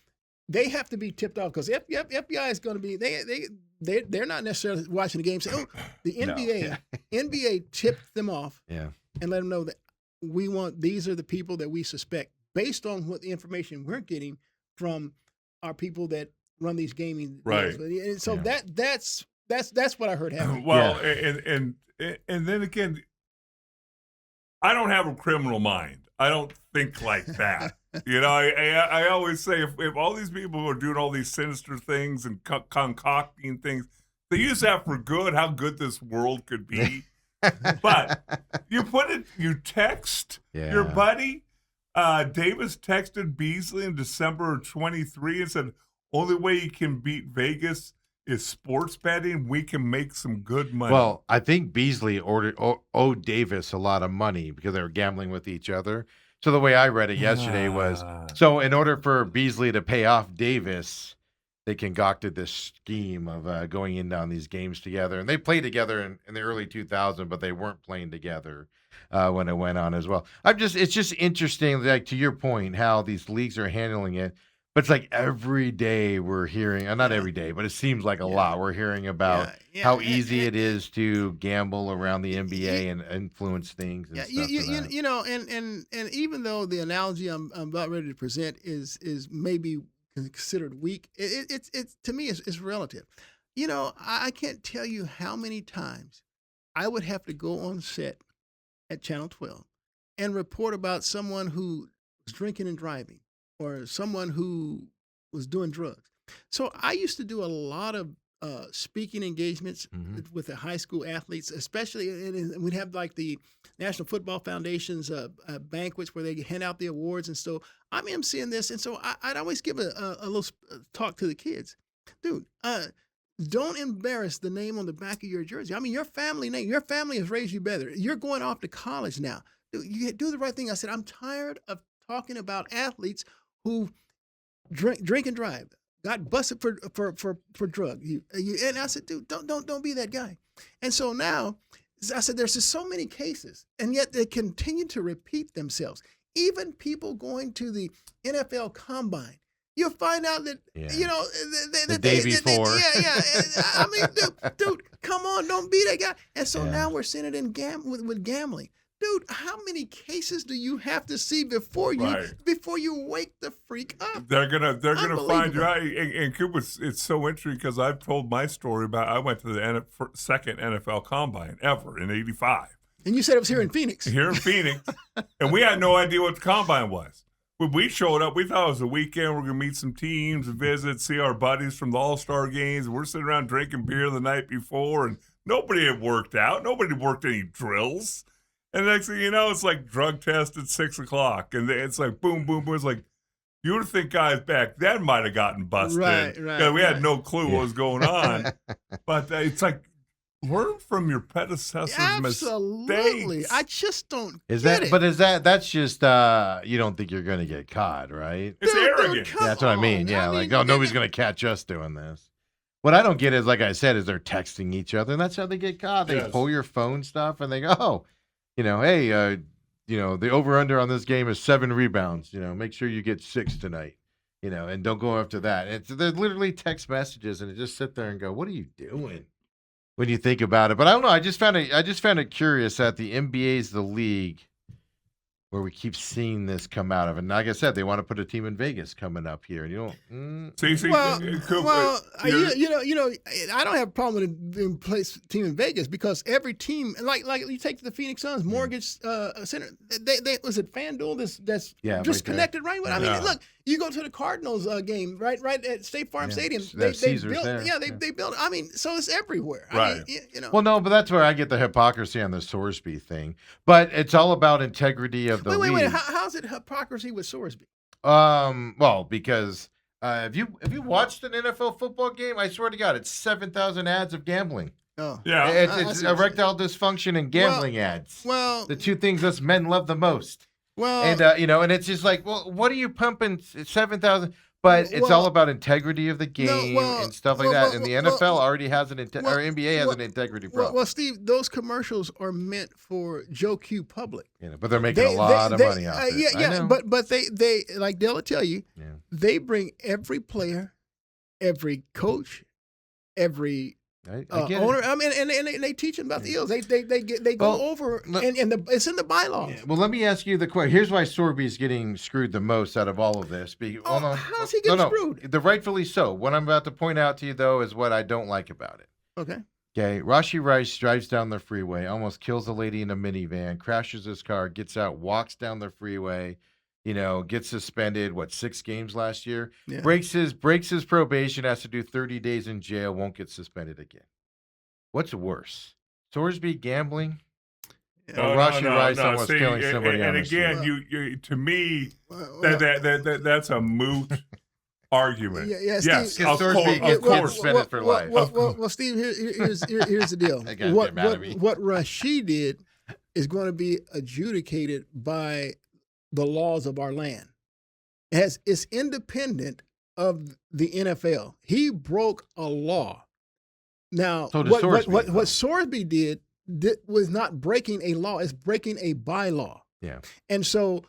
they have to be tipped off because FBI is going to be they're not necessarily watching the game. Say, oh, the No. NBA tipped them off Yeah. and let them know that these are the people that we suspect based on what the information we're getting from our people that run these gaming Right. deals. And so Yeah. that's what I heard happen. Well, and then again, I don't have a criminal mind. I don't think like that. You know, I always say if all these people are doing all these sinister things and concocting things, they use that for good. How good this world could be. But you text your Yeah. buddy. Davis texted Beasley in December of 23 and said, only way you can beat Vegas is sports betting. We can make some good money. Well, I think Beasley owed Davis a lot of money because they were gambling with each other. So the way I read it yesterday was, so in order for Beasley to pay off Davis, they concocted this scheme of going in on these games together. And they played together in the early 2000s, but they weren't playing together when it went on as well. It's just interesting, like to your point, how these leagues are handling it. But it's like every day we're hearing, not every day, but it seems like a lot. We're hearing about how easy it is to gamble around the NBA and influence things. And stuff you know, and even though the analogy I'm about ready to present is maybe considered weak, it's to me it's relative. You know, I can't tell you how many times I would have to go on set at Channel 12 and report about someone who was drinking and driving, or someone who was doing drugs. So I used to do a lot of speaking engagements with the high school athletes, especially, and we'd have like the National Football Foundation's banquets where they hand out the awards. And so I'm emceeing this. And so I'd always give a little talk to the kids. Dude, don't embarrass the name on the back of your jersey. I mean, your family name, your family has raised you better. You're going off to college now. Dude, you do the right thing. I said, I'm tired of talking about athletes who drink and drive, got busted for drug. And I said, dude, don't be that guy. And so now, I said, there's just so many cases, and yet they continue to repeat themselves. Even people going to the NFL Combine, you'll find out that you know the day before. I mean, dude, come on, don't be that guy. And so now we're seeing it in with gambling. Dude, how many cases do you have to see before you wake the freak up? They're gonna find you out. And Cooper, it's so interesting because I've told my story about I went to the second NFL Combine ever in '85. And you said it was here in Phoenix. Here in Phoenix, and we had no idea what the Combine was. When we showed up, we thought it was a weekend. We're gonna meet some teams and visit, see our buddies from the All-Star games. We're sitting around drinking beer the night before, and nobody had worked out. Nobody worked any drills. And the next thing you know, it's like drug test at 6 o'clock. And it's like boom, boom, boom. It's like, you would think guys back then might have gotten busted. Right. We had no clue what was going on. But it's like learn from your predecessors' Absolutely. mistakes. I just don't Is get that? it. But that's just you don't think you're going to get caught, right? It's Dude, arrogant. come That's what I mean. on. Yeah, like oh, nobody's going to catch us doing this. What I don't get is, like I said, is they're texting each other, and that's how they get caught. They Yes. pull your phone stuff, and they go, oh, hey, the over/under on this game is 7 rebounds. Make sure you get 6 tonight. And don't go after that. They're literally text messages, and just sit there and go, what are you doing? When you think about it, but I don't know. I just found it curious that the NBA is the league where we keep seeing this come out of. And like I said, they want to put a team in Vegas coming up here, and you don't. See, Well, you're- I don't have a problem with them place team in Vegas because every team, like you take the Phoenix Suns mortgage center, they was it FanDuel that's Yeah, just right there. connected right. I mean, Yeah. look, you go to the Cardinals game right at State Farm Yeah. Stadium. They have Caesars built, there. yeah, they built. I mean, so it's everywhere. Right. I mean, Well, no, but that's where I get the hypocrisy on the Sorsby thing. But it's all about integrity of the wait. league. How's it hypocrisy with Sorsby? Well, because if you watched an NFL football game, I swear to God, it's 7,000 ads of gambling. Oh, yeah. I It's see what you're erectile dysfunction and gambling ads. well, The two things us men love the most. well, And and it's just like, well, what are you pumping 7,000? But it's Well, all about integrity of the game well, and stuff like well, that. well, And the well, NFL already has an well, or NBA has well, an integrity well, problem. well, Steve, those commercials are meant for Joe Q public. But they're making a lot of money off it. I know. But they like they'll tell you Yeah. they bring every player, every coach, every I get owner. it. I mean, and they teach them about the ills. They Well, go over look- and it's in the bylaws. Yeah, well, let me ask you the question. Here's why Sorby's getting screwed the most out of all of this. How's he getting screwed? The rightfully so. What I'm about to point out to you, though, is what I don't like about it. Okay. Okay, Rashi Rice drives down the freeway, almost kills a lady in a minivan, crashes his car, gets out, walks down the freeway, gets suspended, 6 games last year? Yeah. Breaks his probation, has to do 30 days in jail, won't get suspended again. What's worse? Sorsby gambling? Or Rashi Rice almost See, killing somebody and on the again, street? you to me Well, that's a moot argument. Yeah, yes, Steve, of Sorsby course, gets of course. suspended for life. Well, Steve, here's the deal. That guy's getting mad at me. What Rashid did is going to be adjudicated by the laws of our land. It's independent of the NFL. He broke a law. Now, So does what Sorsby, though. Sorsby did was not breaking a law; it's breaking a bylaw. Yeah. And so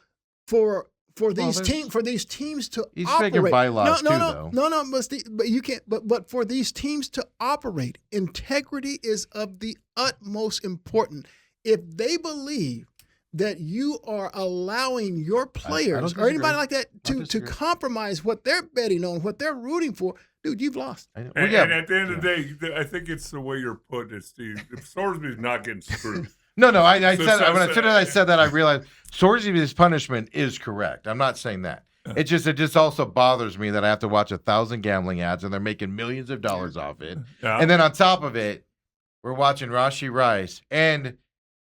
for these there's- teams to He's operate, making bylaws no, too, no, though. no, but Steve, but you can't. But for these teams to operate, integrity is of the utmost important. If they believe that you are allowing your players or anybody disagree. like that I to disagree. compromise what they're betting on, what they're rooting for, dude, you've lost. I know. Well, And, yeah, and at the end of the day, I think it's the way you're putting it, Steve. If Sorsby's not getting screwed. No, I So- said so- when as soon as I said that, I realized Sorsy's punishment is correct. I'm not saying that. It just also bothers me that I have to watch 1,000 gambling ads and they're making millions of dollars off it. Yeah. And then on top of it, we're watching Rashi Rice, and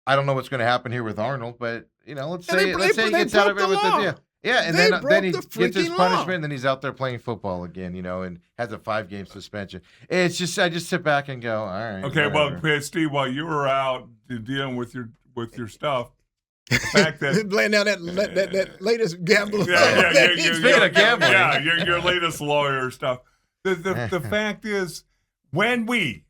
I don't know what's going to happen here with Arnold, but let's And say they he gets out of broke it with the law. the deal. Yeah, and They then broke he the gets his freaking punishment, law. and then he's out there playing football again, and has a 5-game suspension. It's just I just sit back and go, all right. Okay, whatever. well, Steve, while you were out dealing with your stuff, the fact that laying down that latest gamble. Speaking of gambling. yeah, your latest lawyer stuff. The fact is, when we,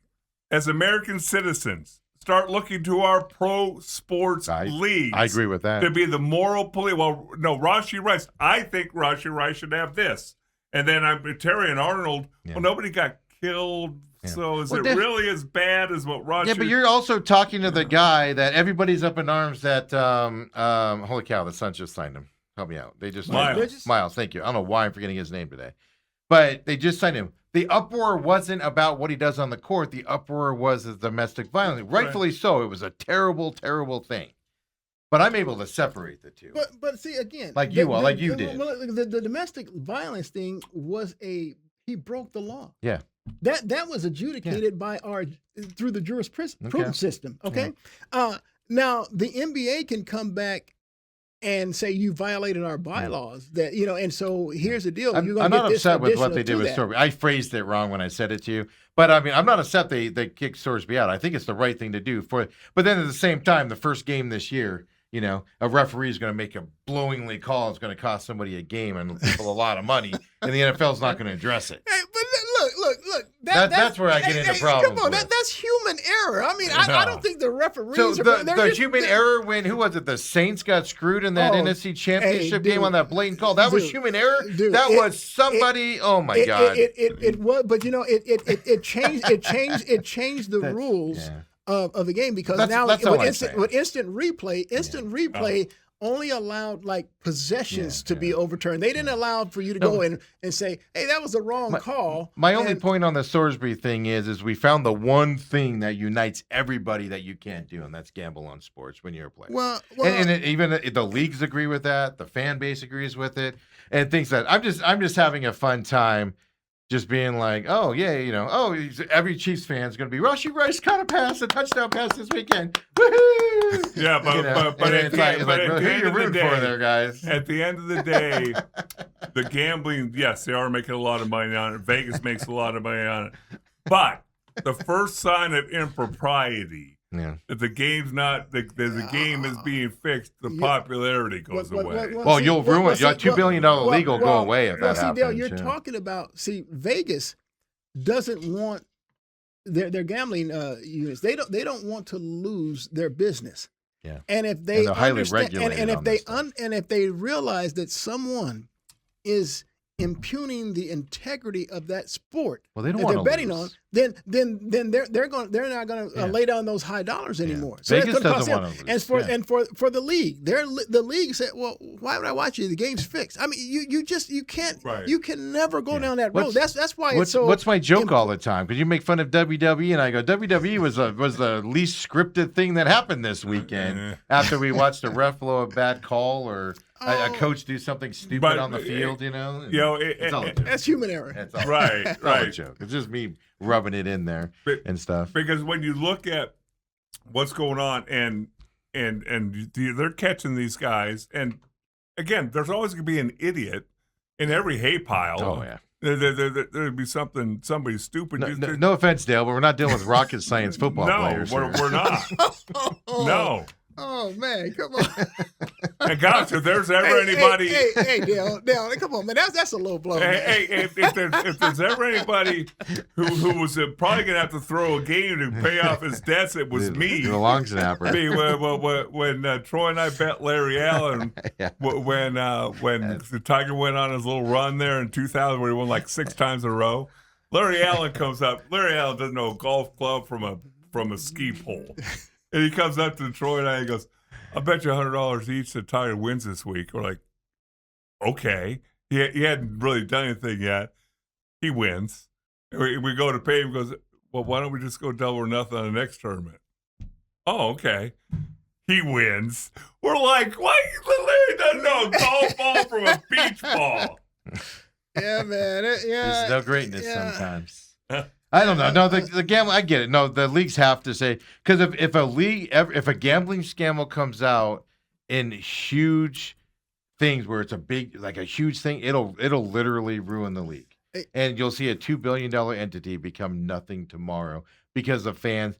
as American citizens, start looking to our pro sports leagues, I agree with that. to be the moral police. Well, no, Rashi Rice. I think Rashi Rice should have this. And then Terry and Arnold. Yeah. Well, nobody got killed. Yeah. So is Well, it really as bad as what Rashi? Yeah, but you're also talking to the guy that everybody's up in arms that holy cow, the Suns just signed him. Help me out. They just signed him. Bridges? Miles, thank you. I don't know why I'm forgetting his name today. But they just signed him. The uproar wasn't about what he does on the court. The uproar was the domestic violence. Rightfully so. It was a terrible, terrible thing. But I'm able to separate the two. But see again, Like you are, like you did. Well, the domestic violence thing was he broke the law. Yeah. That was adjudicated by through the jurisprudence Okay. system. Okay. Now the NBA can come back and say you violated our bylaws. That and so here's the deal. You're I'm gonna not get this upset with what additional they did to with that. Sorsby. I phrased it wrong when I said it to you, but I mean, I'm not upset they kicked Sorsby out. I think it's the right thing to do but then at the same time, the first game this year, a referee is going to make a blowingly call. It's going to cost somebody a game and people a lot of money, and the NFL is not going to address it. Hey, but look. That's where I get into problems. Come on, with. that's human error. I mean, I don't think the referees So are. the human error when who was it? The Saints got screwed in that NFC Championship game on that blatant call. That was human error. That was somebody. Oh my God! It was, but it changed the rules of the game because now with instant replay only allowed like possessions to be overturned. They didn't allow for you to go in and say, "Hey, that was the wrong call." My only point on the Sorsby thing is we found the one thing that unites everybody that you can't do, and that's gamble on sports when you're a player. Well, even the leagues agree with that. The fan base agrees with it, and thinks that I'm just having a fun time. Just being like, oh, yeah, every Chiefs fan is going to be, Rashee Rice caught a touchdown pass this weekend. Woohoo! Yeah, but it's like who you rooting for there, guys? At the end of the day, the gambling, yes, they are making a lot of money on it. Vegas makes a lot of money on it. But the first sign of impropriety, if the game's not, the game is being fixed, the popularity goes away. Well, you'll ruin it. Your $2 billion league will go away if that happens. Dale, you're talking about, Vegas doesn't want their gambling units. They don't want to lose their business. Yeah. And if they they're highly regulated and if they realize that someone is impugning the integrity of that sport they don't that they're betting lose. on, then they're not going to lay down those high dollars anymore. So Vegas doesn't want to lose. And for the league, the league said, well, why would I watch you? The game's fixed. I mean, you can't you can never go down that road. That's why it's so. What's my joke all the time? Because you make fun of WWE, and I go, WWE was the least scripted thing that happened this weekend after we watched a ref blow a bad call or a coach do something stupid on the field. That's human error. That's all. Right. It's all a joke. It's just me rubbing it in there and stuff. Because when you look at what's going on and they're catching these guys, and again, there's always going to be an idiot in every hay pile. Oh yeah. There'd be somebody stupid. No offense, Dale, but we're not dealing with rocket science football players. No, we're not. No. Oh man, come on! And gosh, if there's ever anybody, hey, Dale, come on, man, that's a low blow. If there's ever anybody who was probably gonna have to throw a game to pay off his debts, it was me. The long snapper. When Troy and I bet Larry Allen, when the Tiger went on his little run there in 2000, where he won like 6 times in a row. Larry Allen comes up. Larry Allen doesn't know a golf club from a ski pole. And he comes up to Troy and I and goes, "I'll bet you $100 each that Tiger wins this week." We're like, okay. He hadn't really done anything yet. He wins. We go to pay him. He goes, "Well, why don't we just go double or nothing on the next tournament?" Oh, okay. He wins. We're like, why? Larry doesn't know a golf ball from a beach ball. Yeah, man. There's no greatness sometimes. I don't know. No, the gambling. I get it. No, the leagues have to say, because if a gambling scandal comes out in huge things where it's a huge thing, it'll literally ruin the league, and you'll see a $2 billion entity become nothing tomorrow because the fans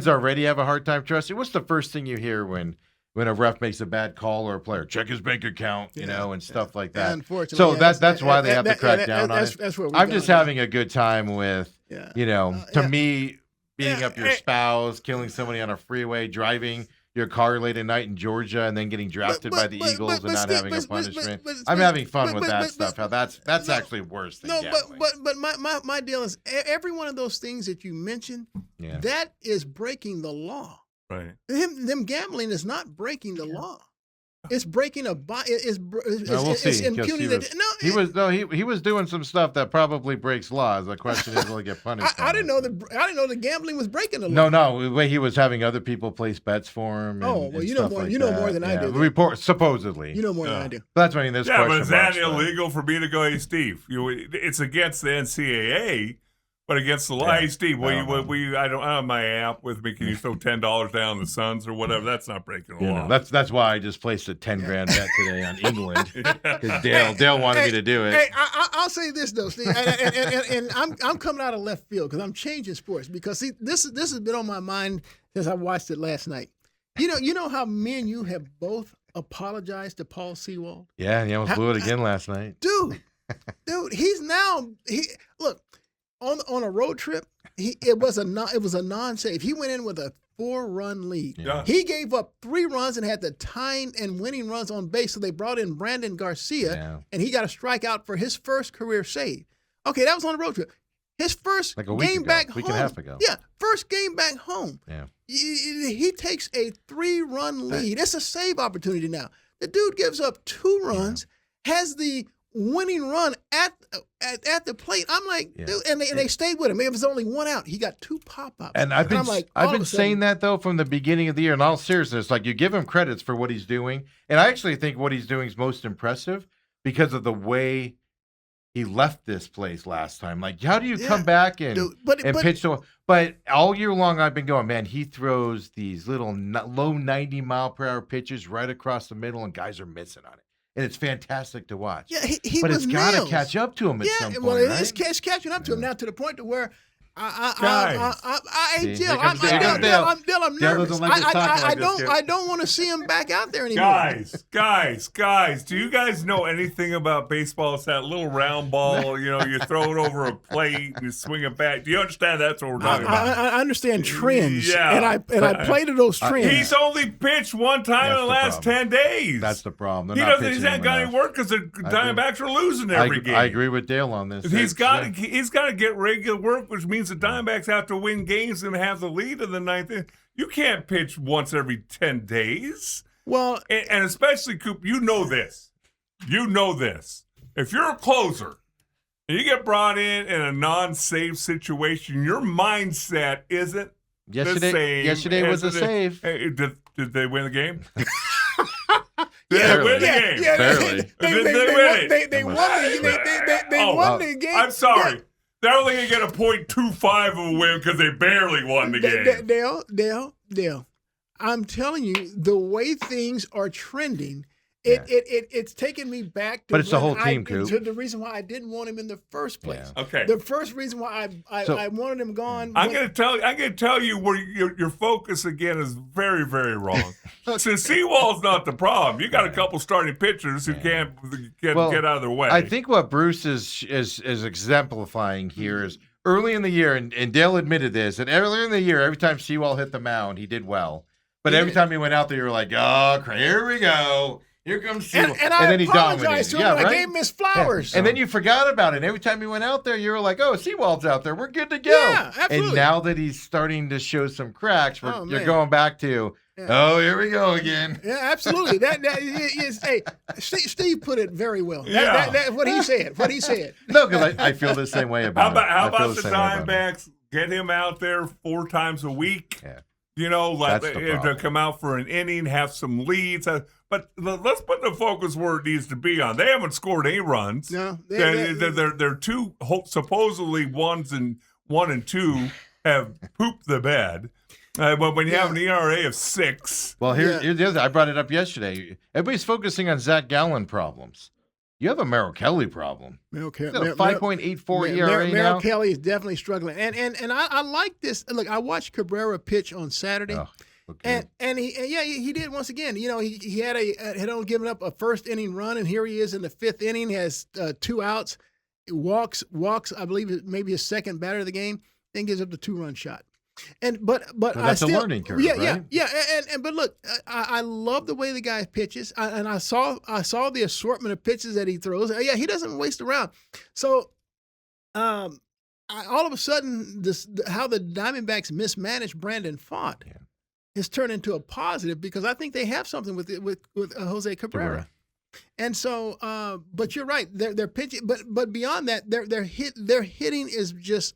already have a hard time trusting. What's the first thing you hear when a ref makes a bad call or a player? Check his bank account, and stuff like that. Unfortunately, so that's why they have to crack down on it. That's what I'm just having a good time with, me beating up your spouse, killing somebody on a freeway, driving your car late at night in Georgia, and then getting drafted by the Eagles and not having a punishment. I'm having fun with that stuff. How that's actually worse than gambling. But my deal is every one of those things that you mentioned, that is breaking the law. Right. Them gambling is not breaking the law. It's breaking we'll see. He was doing some stuff that probably breaks laws. The question is, will he get punished? I didn't know the gambling was breaking the law. No, the way he was having other people place bets for him. You know more than I do. Report supposedly. You know more than I do. That's when there's question but is that marks, illegal for me to go? Hey, Steve, it's against the NCAA. But against the Yeah, hey Steve, I don't know. I don't have my app with me. Can you throw $10 down the Suns or whatever? That's not breaking the You law. know, that's why I just placed a 10 grand bet today on England because Dale wanted me to do it. Hey, I'll say this though, Steve, and I'm coming out of left field because I'm changing sports because see this has been on my mind since I watched it last night. You know how me and you have both apologized to Paul Sewald, Yeah, he almost blew it again last night. dude. He's now look on a road trip. It was a non-save. He went in with a 4-run lead. Yeah. He gave up 3 runs and had the tying and winning runs on base. So they brought in Brandon Garcia, Yeah. and he got a strikeout for his first career save. Okay, that was on a road trip. His first Like a week game ago, back week home. and a half ago. Yeah, first game back home. Yeah. He takes a 3-run lead. It's a save opportunity now. The dude gives up 2 runs, has the winning run at the plate. I'm like, Yeah. dude, and they stayed with him. It was only 1 out. He got 2 pop-ups. And I've I'm like, I've all been of a sudden- saying that though from the beginning of the year. In all seriousness, like you give him credits for what he's doing, and I actually think what he's doing is most impressive because of the way he left this place last time. Like, how do you come back and Dude, but pitch to? But all year long, I've been going, man. He throws these little low 90-mile-per-hour pitches right across the middle, and guys are missing on it, and it's fantastic to watch. yeah, he but was it's got to nails. catch up to him at some point, well, right? it's catching up to him now to the point to where Guys. See, Dale, here comes Dale. I'm Dale nervous. doesn't like us talking I like this, don't kid. I don't want to see him back out there anymore. Guys, do you guys know anything about baseball? It's that little round ball, you throw it over a plate and you swing it back. Do you understand that's what we're talking about? I understand trends, Yeah. and I play to those trends. He's only pitched one time That's in the the last problem. 10 days. That's the problem. He They're not doesn't. He's pitching not got him any enough. work because the Diamondbacks are losing I every game. I agree with Dale on this. He's That's- got to get regular work, which means the Diamondbacks have to win games and have the lead in the 9th inning. You can't pitch once every 10 days. Well, And especially, Coop, you know this. You know this. If you're a closer and you get brought in a non-save situation, your mindset isn't the same. Yesterday was a as it- save. Hey, did they win the game? Yeah, Did they win the game? Barely. Did they win it? They won the I'm sorry. They're only going to get a .25 of a win because they barely won the game. Dale, I'm telling you, the way things are trending, it's taking me back to But it's the when whole team, Coop. to the reason why I didn't want him in the first place. Yeah. Okay. The first reason why I wanted him gone. I'm going to tell you where your focus again is very, very wrong. So Sewald's not the problem. You got a couple starting pitchers who can't get out of their way. I think what Bruce is exemplifying here is early in the year, and Dale admitted this, that earlier in the year, every time Sewald hit the mound, he did well. But every time he went out there, you were like, oh, here we go. Here comes Sewald. and I then he apologized dominated. to him. Yeah, I right? gave him his flowers. And then you forgot about it. Every time he went out there, you were like, oh, Sewald's out there. We're good to go. Yeah, absolutely. And now that he's starting to show some cracks, Oh, you're man. going back to, oh, here we go again. Yeah, absolutely. That is. Hey, Steve put it very well. Yeah. That's what he said. What he said. No, because I feel the same way How about about it. how I feel about the same way about it. Diamondbacks? Get him out there 4 times a week. Yeah. Like That's the to problem. come out for an inning, have some leads. But let's put the focus where it needs to be on. They haven't scored any runs. No, They're two supposedly 1 and 2 have pooped the bed. But when you have an ERA of 6, Well, here's the other. I brought it up yesterday. Everybody's focusing on Zach Gallen problems. You have a Merrill Kelly problem. Merrill He's got a 5.84 ERA Merrill now. Kelly is definitely struggling, and I like this. Look, I watched Cabrera pitch on Saturday, Oh, okay. and he did once again. He had only given up a first inning run, and here he is in the 5th inning, has 2 outs, walks. I believe maybe his second batter of the game, then gives up the 2-run shot. But that's a learning curve, right? But look, I love the way the guy pitches, and I saw the assortment of pitches that he throws. Yeah, he doesn't waste around. So, all of a sudden, how the Diamondbacks mismanaged Brandon Font has turned into a positive because I think they have something with Jose Cabrera. And so, but you're right, they're pitching, but beyond that, their hitting is just,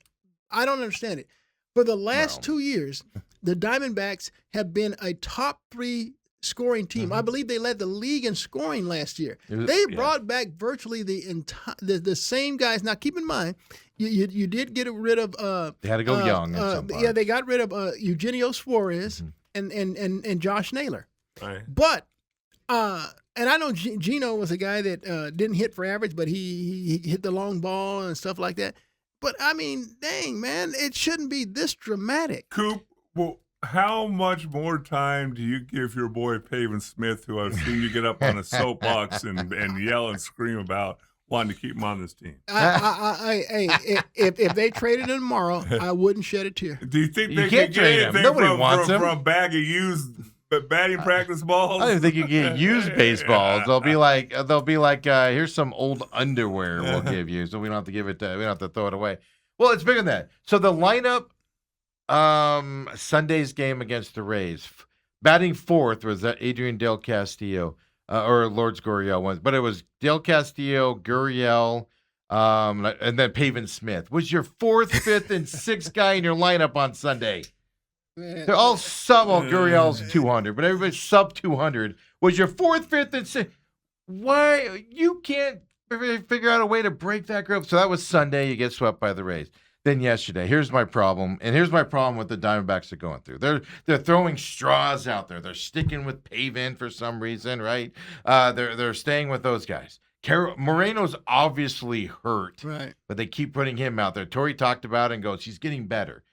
I don't understand it. For the last 2 years, the Diamondbacks have been a top 3 scoring team. I believe they led the league in scoring last year. They brought back virtually the entire the same guys. Now, keep in mind, you did get rid of. They had to go young. Yeah, they got rid of Eugenio Suarez and Josh Naylor. Right. But and I know Gino was a guy that didn't hit for average, but he hit the long ball and stuff like that. But I mean, dang man, it shouldn't be this dramatic. Coop, well, how much more time do you give your boy Pavin Smith, who I've seen you get up on a soapbox and yell and scream about wanting to keep him on this team? If they traded him tomorrow, I wouldn't shed a tear. Do you think they can't could trade get him. anything Nobody wants him. from a bag of used batting practice balls? I don't even think you can use baseballs. They'll be like, here's some old underwear we'll give you, so we don't have to give it. We don't have to throw it away. Well, it's bigger than that. So the lineup, Sunday's game against the Rays, batting fourth was Adrian Del Castillo or Lourdes Gurriel once, but it was Del Castillo, Gurriel, and then Pavin Smith was your fourth, fifth, and sixth guy in your lineup on Sunday. They're all sub. Well, Gurriel's 200, but everybody's sub 200. Was your fourth, fifth, and sixth? Why you can't figure out a way to break that group? So that was Sunday. You get swept by the Rays. Then yesterday, here's my problem, and here's my problem with the Diamondbacks are going through. They're throwing straws out there. They're sticking with Pavin for some reason, right? They're staying with those guys. Moreno's obviously hurt, Right. but they keep putting him out there. Torrey talked about it and goes, he's getting better.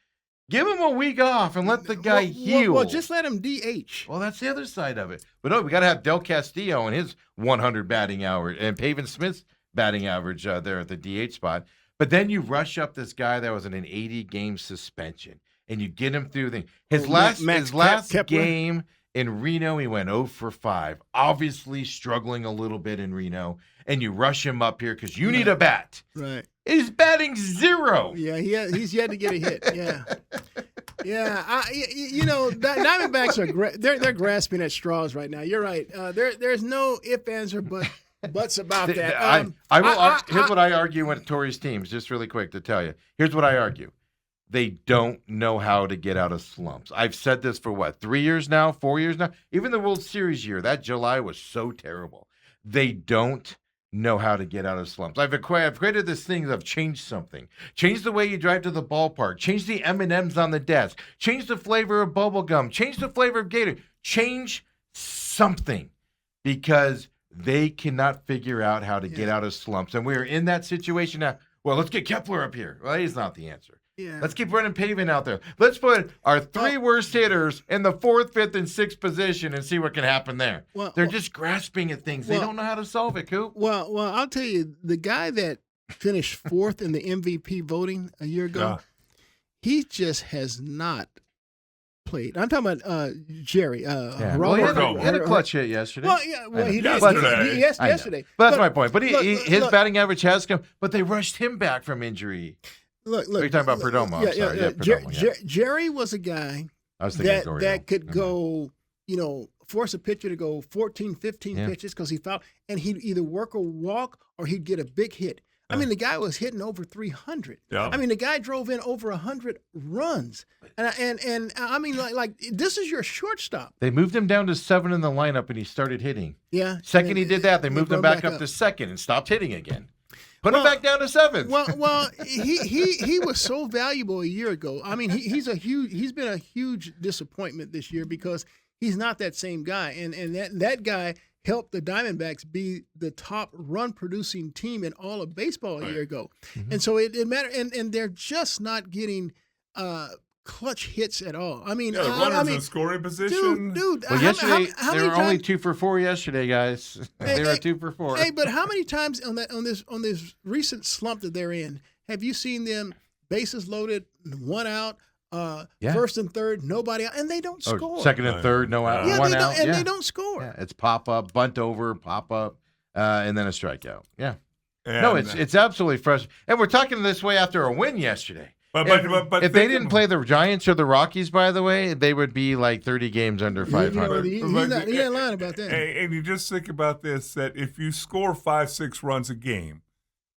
Give him a week off and let the guy heal. Well, just let him DH. Well, that's the other side of it. But no, we got to have Del Castillo and his 100 batting average and Pavin Smith's batting average there at the DH spot. But then you rush up this guy that was in an 80-game suspension, and you get him through his last game in Reno. He went 0 for 5, obviously struggling a little bit in Reno, and you rush him up here because you need a bat. Right. He's batting 0. Yeah, he's yet to get a hit. Yeah. Yeah, Diamondbacks are they're grasping at straws right now. You're right. There's no ifs, ands, or buts about that. Here's what I argue with Torrey's teams, just really quick to tell you. Here's what I argue. They don't know how to get out of slumps. I've said this for 3 years now, 4 years now? Even the World Series year, that July was so terrible. They don't know how to get out of slumps. I've created this thing of change something. Change the way you drive to the ballpark. Change the M&Ms on the desk. Change the flavor of bubble gum. Change the flavor of Gator. Change something, because they cannot figure out how to get out of slumps. And we're in that situation now. Well, let's get Kepler up here. Well, he's not the answer. Yeah. Let's keep running Pavin out there. Let's put our 3 worst hitters in the 4th, 5th, and 6th position and see what can happen there. They're just grasping at things. They don't know how to solve it, Coop. Well, I'll tell you, the guy that finished 4th in the MVP voting a year ago, he just has not played. I'm talking about Jerry. Well, he had a clutch hit yesterday. Well, he did. Yesterday. But that's my point. But his batting average has come, but they rushed him back from injury. Look. You're talking about Perdomo. Perdomo, Jerry was a guy that could go, force a pitcher to go 14, 15 pitches because he fouled, and he'd either work a walk or he'd get a big hit. I mean, the guy was hitting over 300. Yeah. I mean, the guy drove in over 100 runs, and I mean, like this is your shortstop. They moved him down to 7 in the lineup, and he started hitting. Yeah. Second he did that, they moved him back up to 2nd and stopped hitting again. Put him back down to 7th. Well, he was so valuable a year ago. I mean, he's been a huge disappointment this year because he's not that same guy, and that guy helped the Diamondbacks be the top run producing team in all of baseball a year ago. Mm-hmm. And so it mattered, and they're just not getting clutch hits at all. I mean, runners in scoring position. Dude. Well, yesterday they were only 2 for 4 yesterday, guys. They were 2 for 4. Hey, but how many times on this recent slump that they're in have you seen them bases loaded, 1 out, first and third, nobody out, and they don't score. Second and third, no out, 1 out, they don't score. Yeah, it's pop up, bunt over, pop up, and then a strikeout. Yeah. And, no, it's absolutely frustrating. And we're talking this way after a win yesterday. But if they didn't play the Giants or the Rockies, by the way, they would be like 30 games under 500. He ain't lying about that. And you just think about this, that if you score 5-6 runs a game,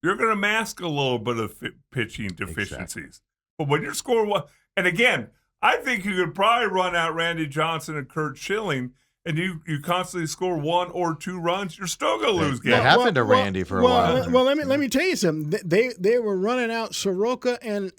you're going to mask a little bit of pitching deficiencies. Exactly. But when you're scoring one, and again, I think you could probably run out Randy Johnson and Curt Schilling and you constantly score 1 or 2 runs, you're still gonna lose It games. happened to Randy for a while. Well, let me tell you something. They were running out Soroka and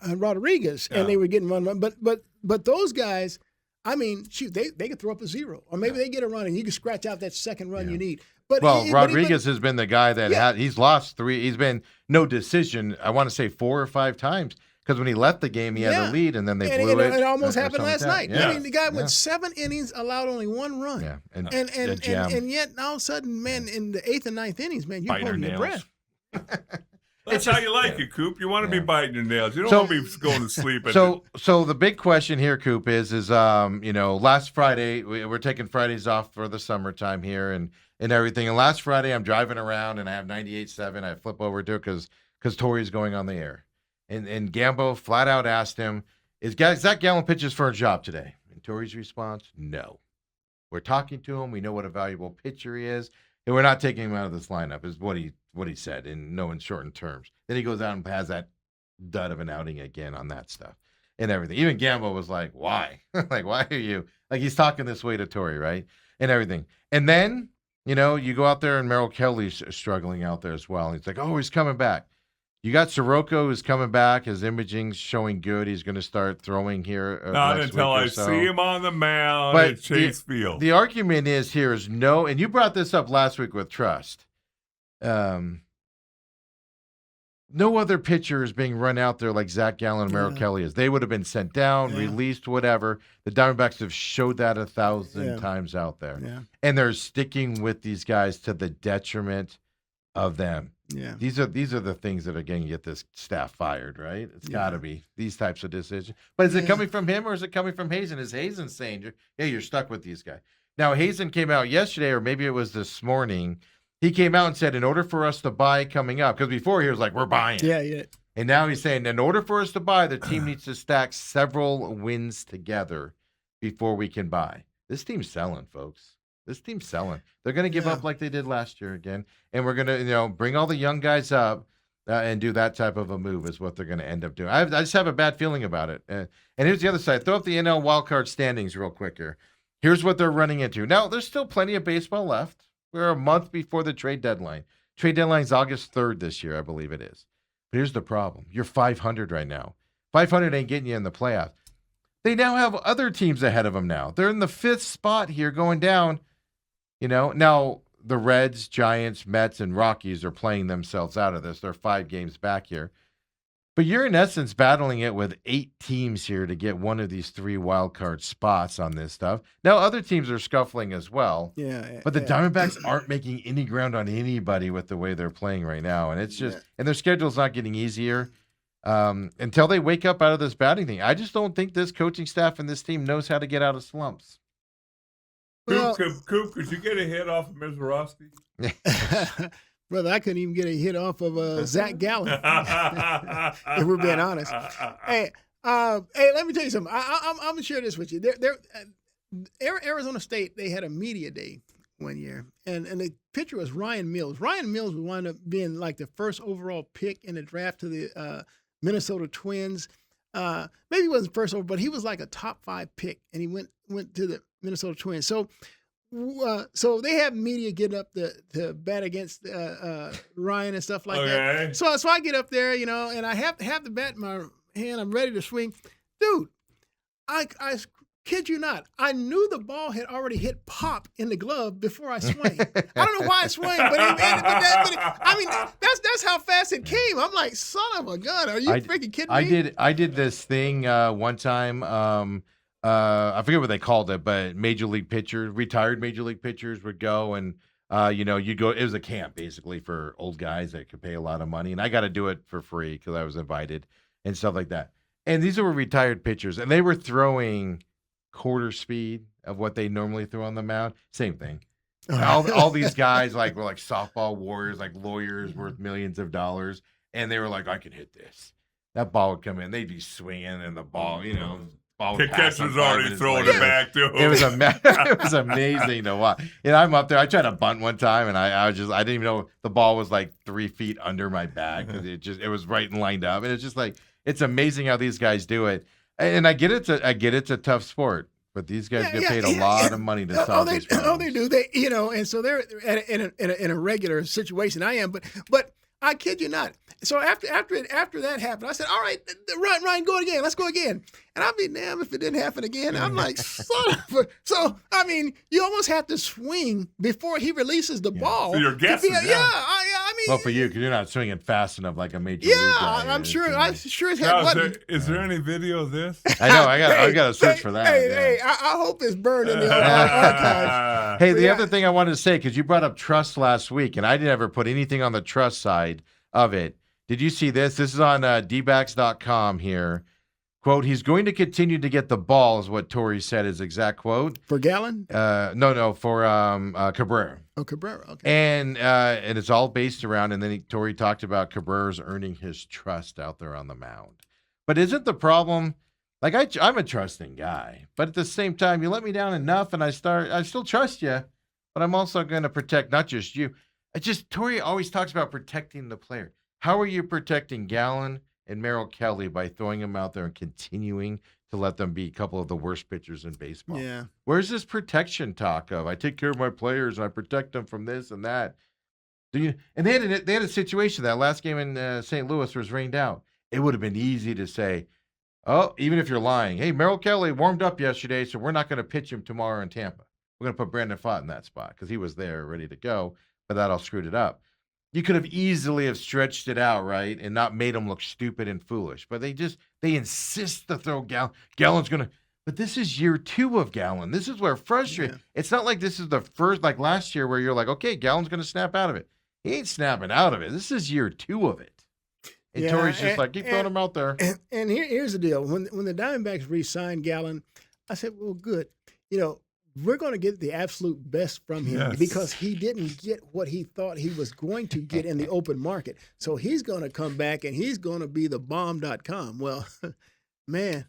Rodriguez, and they were getting run. But those guys, I mean, shoot, they could throw up a 0, or maybe they get a run, and you can scratch out that second run you need. But Rodriguez has been the guy that he's lost 3. He's been no decision. I want to say 4 or 5 times. Because when he left the game, he had a lead, and then they blew it. It almost happened last night. Yeah. I mean, the guy went 7 innings, allowed only 1 run. Yeah, and yet all of a sudden, man, in the 8th and 9th innings, man, you're Biting holding your nails. breath. That's how you like it, Coop. You want to be biting your nails. You don't want to be going to sleep. So the big question here, Coop, is last Friday we're taking Fridays off for the summertime here and everything. And last Friday I'm driving around and I have 98.7. I flip over to it because Tori's going on the air. And Gambo flat out asked him, is Zach Gallen pitches for a job today? And Tori's response, no. We're talking to him. We know what a valuable pitcher he is. And we're not taking him out of this lineup, is what he said, in shortened terms. Then he goes out and has that dud of an outing again on that stuff and everything. Even Gambo was like, why? Like, why are you? Like, he's talking this way to Tori, right? And everything. And then, you go out there and Merrill Kelly's struggling out there as well. And he's like, oh, he's coming back. You got Soroka who's coming back. His imaging's showing good. He's going to start throwing here. Not until I see him on the mound at Chase Field. The argument is no, and you brought this up last week with Trust. No other pitcher is being run out there like Zach Gallen and Merrill Kelly is. They would have been sent down, released, whatever. The Diamondbacks have showed that 1,000 times out there. Yeah. And they're sticking with these guys to the detriment of them. Yeah. These are the things that are going to get this staff fired, right? It's got to be these types of decisions. But is it coming from him or is it coming from Hazen? Is Hazen saying, you're stuck with these guys? Now, Hazen came out yesterday, or maybe it was this morning. He came out and said, in order for us to buy coming up, because before he was like, we're buying. Yeah. And now he's saying, in order for us to buy, the team needs to stack several wins together before we can buy. This team's selling, folks. This team's selling. They're going to give up like they did last year again. And we're going to, bring all the young guys up and do that type of a move is what they're going to end up doing. I just have a bad feeling about it. And here's the other side. Throw up the NL wildcard standings real quick here. Here's what they're running into. Now, there's still plenty of baseball left. We're a month before the trade deadline. Trade deadline is August 3rd this year, I believe it is. But here's the problem. You're 500 right now. 500 ain't getting you in the playoffs. They now have other teams ahead of them now. They're in the 5th spot here going down. Now the Reds, Giants, Mets, and Rockies are playing themselves out of this. They're 5 games back here. But you're in essence battling it with 8 teams here to get one of these 3 wild card spots on this stuff. Now other teams are scuffling as well. Yeah. But the Diamondbacks aren't making any ground on anybody with the way they're playing right now. And it's just and their schedule's not getting easier until they wake up out of this batting thing. I just don't think this coaching staff and this team knows how to get out of slumps. Well, Coop, could you get a hit off of Mazeroski? Brother, I couldn't even get a hit off of Zach Gallen. If we're being honest. Hey, let me tell you something. I'm gonna share this with you. Arizona State, they had a media day one year, and the pitcher was Ryan Mills. Ryan Mills would wind up being like the first overall pick in the draft to the Minnesota Twins. Maybe he wasn't first over, but he was like a top 5 pick, and he went to the Minnesota Twins. So they have media getting up to bat against Ryan and stuff like that. So I get up there, and I have the bat in my hand. I'm ready to swing. Dude, I kid you not, I knew the ball had already hit pop in the glove before I swung. I don't know why I swung, but that's how fast it came. I'm like, son of a gun, are you freaking kidding me? I did this thing one time. I forget what they called it, but retired major league pitchers would go and you go. It was a camp basically for old guys that could pay a lot of money, and I got to do it for free because I was invited and stuff like that. And these were retired pitchers, and they were throwing quarter speed of what they normally throw on the mound. Same thing. All these guys were like softball warriors, like lawyers worth millions of dollars, and they were like, I can hit this. That ball would come in, they'd be swinging, and the ball, ball would The pass catcher's 5 already minutes throwing later. it back to him. It was amazing to watch. I'm up there. I tried to bunt one time, and I didn't even know the ball was like 3 feet under my back because it was right and lined up, and it's just like it's amazing how these guys do it. And I get it's a tough sport, but these guys get Yeah, paid yeah, a lot yeah. of money to solve these problems. They do. They, and so they're in a regular situation. I am, but I kid you not. So after that happened, I said, "All right, Ryan, go again. Let's go again." And I'd be damned if it didn't happen again. I'm like, son of a. So I mean, you almost have to swing before he releases the ball. So you're guessing. I mean, Well, for you, because you're not swinging fast enough like a major league guy. I'm is, sure. you know. I sure as Now, heck wasn't. is there any video of this? I know. I got to search for that. Hey, yeah. hey, I hope it's burned in the archives. Hey, the Yeah. other thing I wanted to say, because you brought up trust last week, and I didn't ever put anything on the trust side of it. Did you see this? This is on dbacks.com here. Quote, he's going to continue to get the ball, is what Torrey said, his exact quote. For Gallen? No, for Cabrera. Oh, Cabrera. Okay. And it's all based around, and then Torrey talked about Cabrera's earning his trust out there on the mound. But isn't the problem, like I'm a trusting guy, but at the same time, you let me down enough and I still trust you, but I'm also going to protect not just you. Torrey always talks about protecting the player. How are you protecting Gallen and Merrill Kelly by throwing them out there and continuing to let them be a couple of the worst pitchers in baseball? Yeah. Where's this protection talk of? I take care of my players and I protect them from this and that. And they had a situation that last game in St. Louis was rained out. It would have been easy to say, oh, even if you're lying, hey, Merrill Kelly warmed up yesterday, so we're not going to pitch him tomorrow in Tampa. We're going to put Brandon Pfaadt in that spot because he was there ready to go, but that all screwed it up. You could have easily have stretched it out, right, and not made him look stupid and foolish. But they insist to throw Gallen. Gallen's going to – but this is year 2 of Gallen. This is where frustrating. Yeah. It's not like this is the first – like last year where you're like, okay, Gallen's going to snap out of it. He ain't snapping out of it. This is year 2 of it. And Yeah, Torrey's just like, keep throwing him out there. And here's the deal. When the Diamondbacks re-signed Gallen, I said, well, good. We're going to get the absolute best from him because he didn't get what he thought he was going to get in the open market. So he's going to come back and he's going to be the bomb.com. Well, man,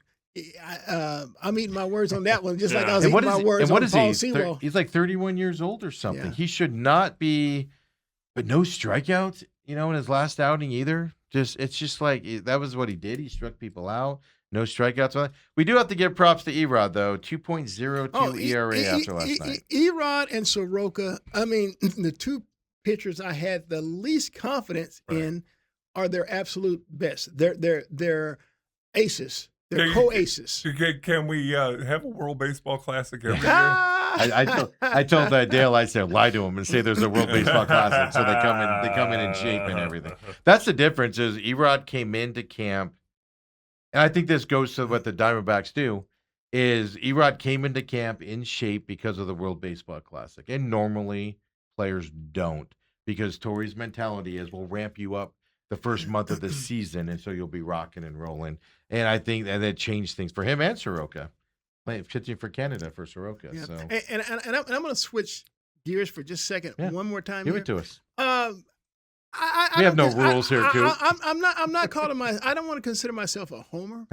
I'm eating my words on that one just like I was eating my words on Paul Sewell. He's like 31 years old or something. Yeah. He should not be, but no strikeouts, in his last outing either. It's just like that was what he did. He struck people out. No strikeouts. We do have to give props to Erod, though. 2.02 ERA after last night. Erod and Soroka, I mean, the two pitchers I had the least confidence in are their absolute best. They're aces. They're co-aces. Can we have a World Baseball Classic every year? I told Dale, I said, lie to him and say there's a World Baseball Classic, so they come in shape and everything. That's the difference. Is Erod came into camp, and I think this goes to what the Diamondbacks do. Is Erod came into camp in shape because of the World Baseball Classic, and normally players don't, because Torrey's mentality is we'll ramp you up the first month of the season, and so you'll be rocking and rolling. And I think that changed things for him and Soroka. Pitching for Canada for Soroka. Yeah. So And I'm going to switch gears for just a second, one more time. give it to us. I We have no don't- rules here, Coop. I'm not calling I don't want to consider myself a homer,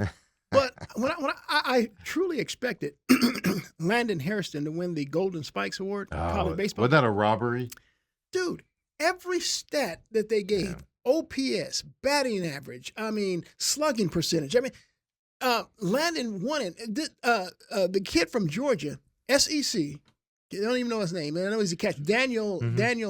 but when I truly expected Landon Hairston to win the Golden Spikes Award in college baseball. Wasn't that a robbery? Dude, every stat that they gave, OPS, batting average, I mean, slugging percentage. I mean, Landon won it. The kid from Georgia, SEC, I don't even know his name. I know he's a catch. Daniel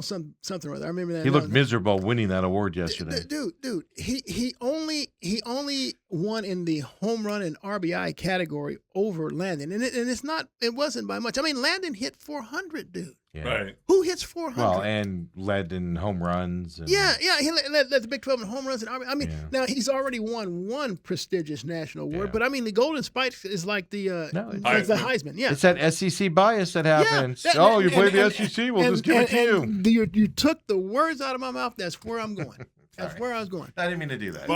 something or other. I remember that. He looked miserable winning that award yesterday. Dude, he only won in the home run and RBI category over Landon, and it wasn't by much. I mean, Landon hit 400, dude. Yeah. Right. Who hits 400? Well, and led in home runs. And, Yeah, he led the Big 12 in home runs and RBI. I mean, now he's already won one prestigious national award, but I mean, the Golden Spikes is like the Heisman. Yeah, it's that SEC bias that happens. Yeah, you play the SEC, we'll just give it to you. You took the words out of my mouth. That's where I'm going. That's where I was going. I didn't mean to do that.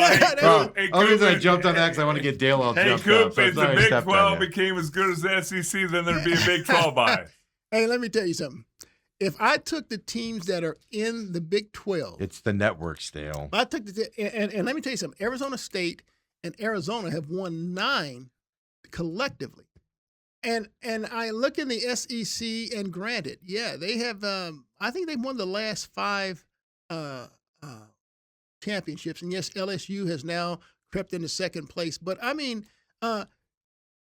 Only reason I jumped on that because I want to get Dale all jumped Coop, up. So if the sorry I Big stepped on 12 you. became as good as the SEC, then there'd be a Big 12 bias. Hey, let me tell you something. If I took the teams that are in the Big 12, It's the networks, Dale. I took and let me tell you something. Arizona State and Arizona have won 9 collectively, and I look in the SEC and granted, they have. I think they've won the last 5 championships, and yes, LSU has now crept into second place. But I mean,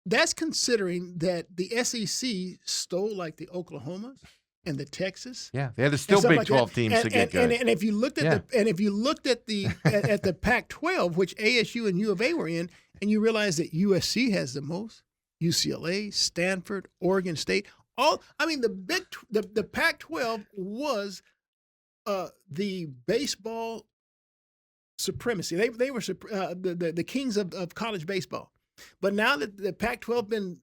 that's considering that the SEC stole like the Oklahomas and the Texas. Yeah, they had to and still stuff Big like 12 that. teams and, to get and, good. And if you looked at at the Pac-12, which ASU and U of A were in, and you realize that USC has the most, UCLA, Stanford, Oregon State, the Pac-12 was the baseball supremacy. They were the kings of college baseball. But now that the Pac-12 been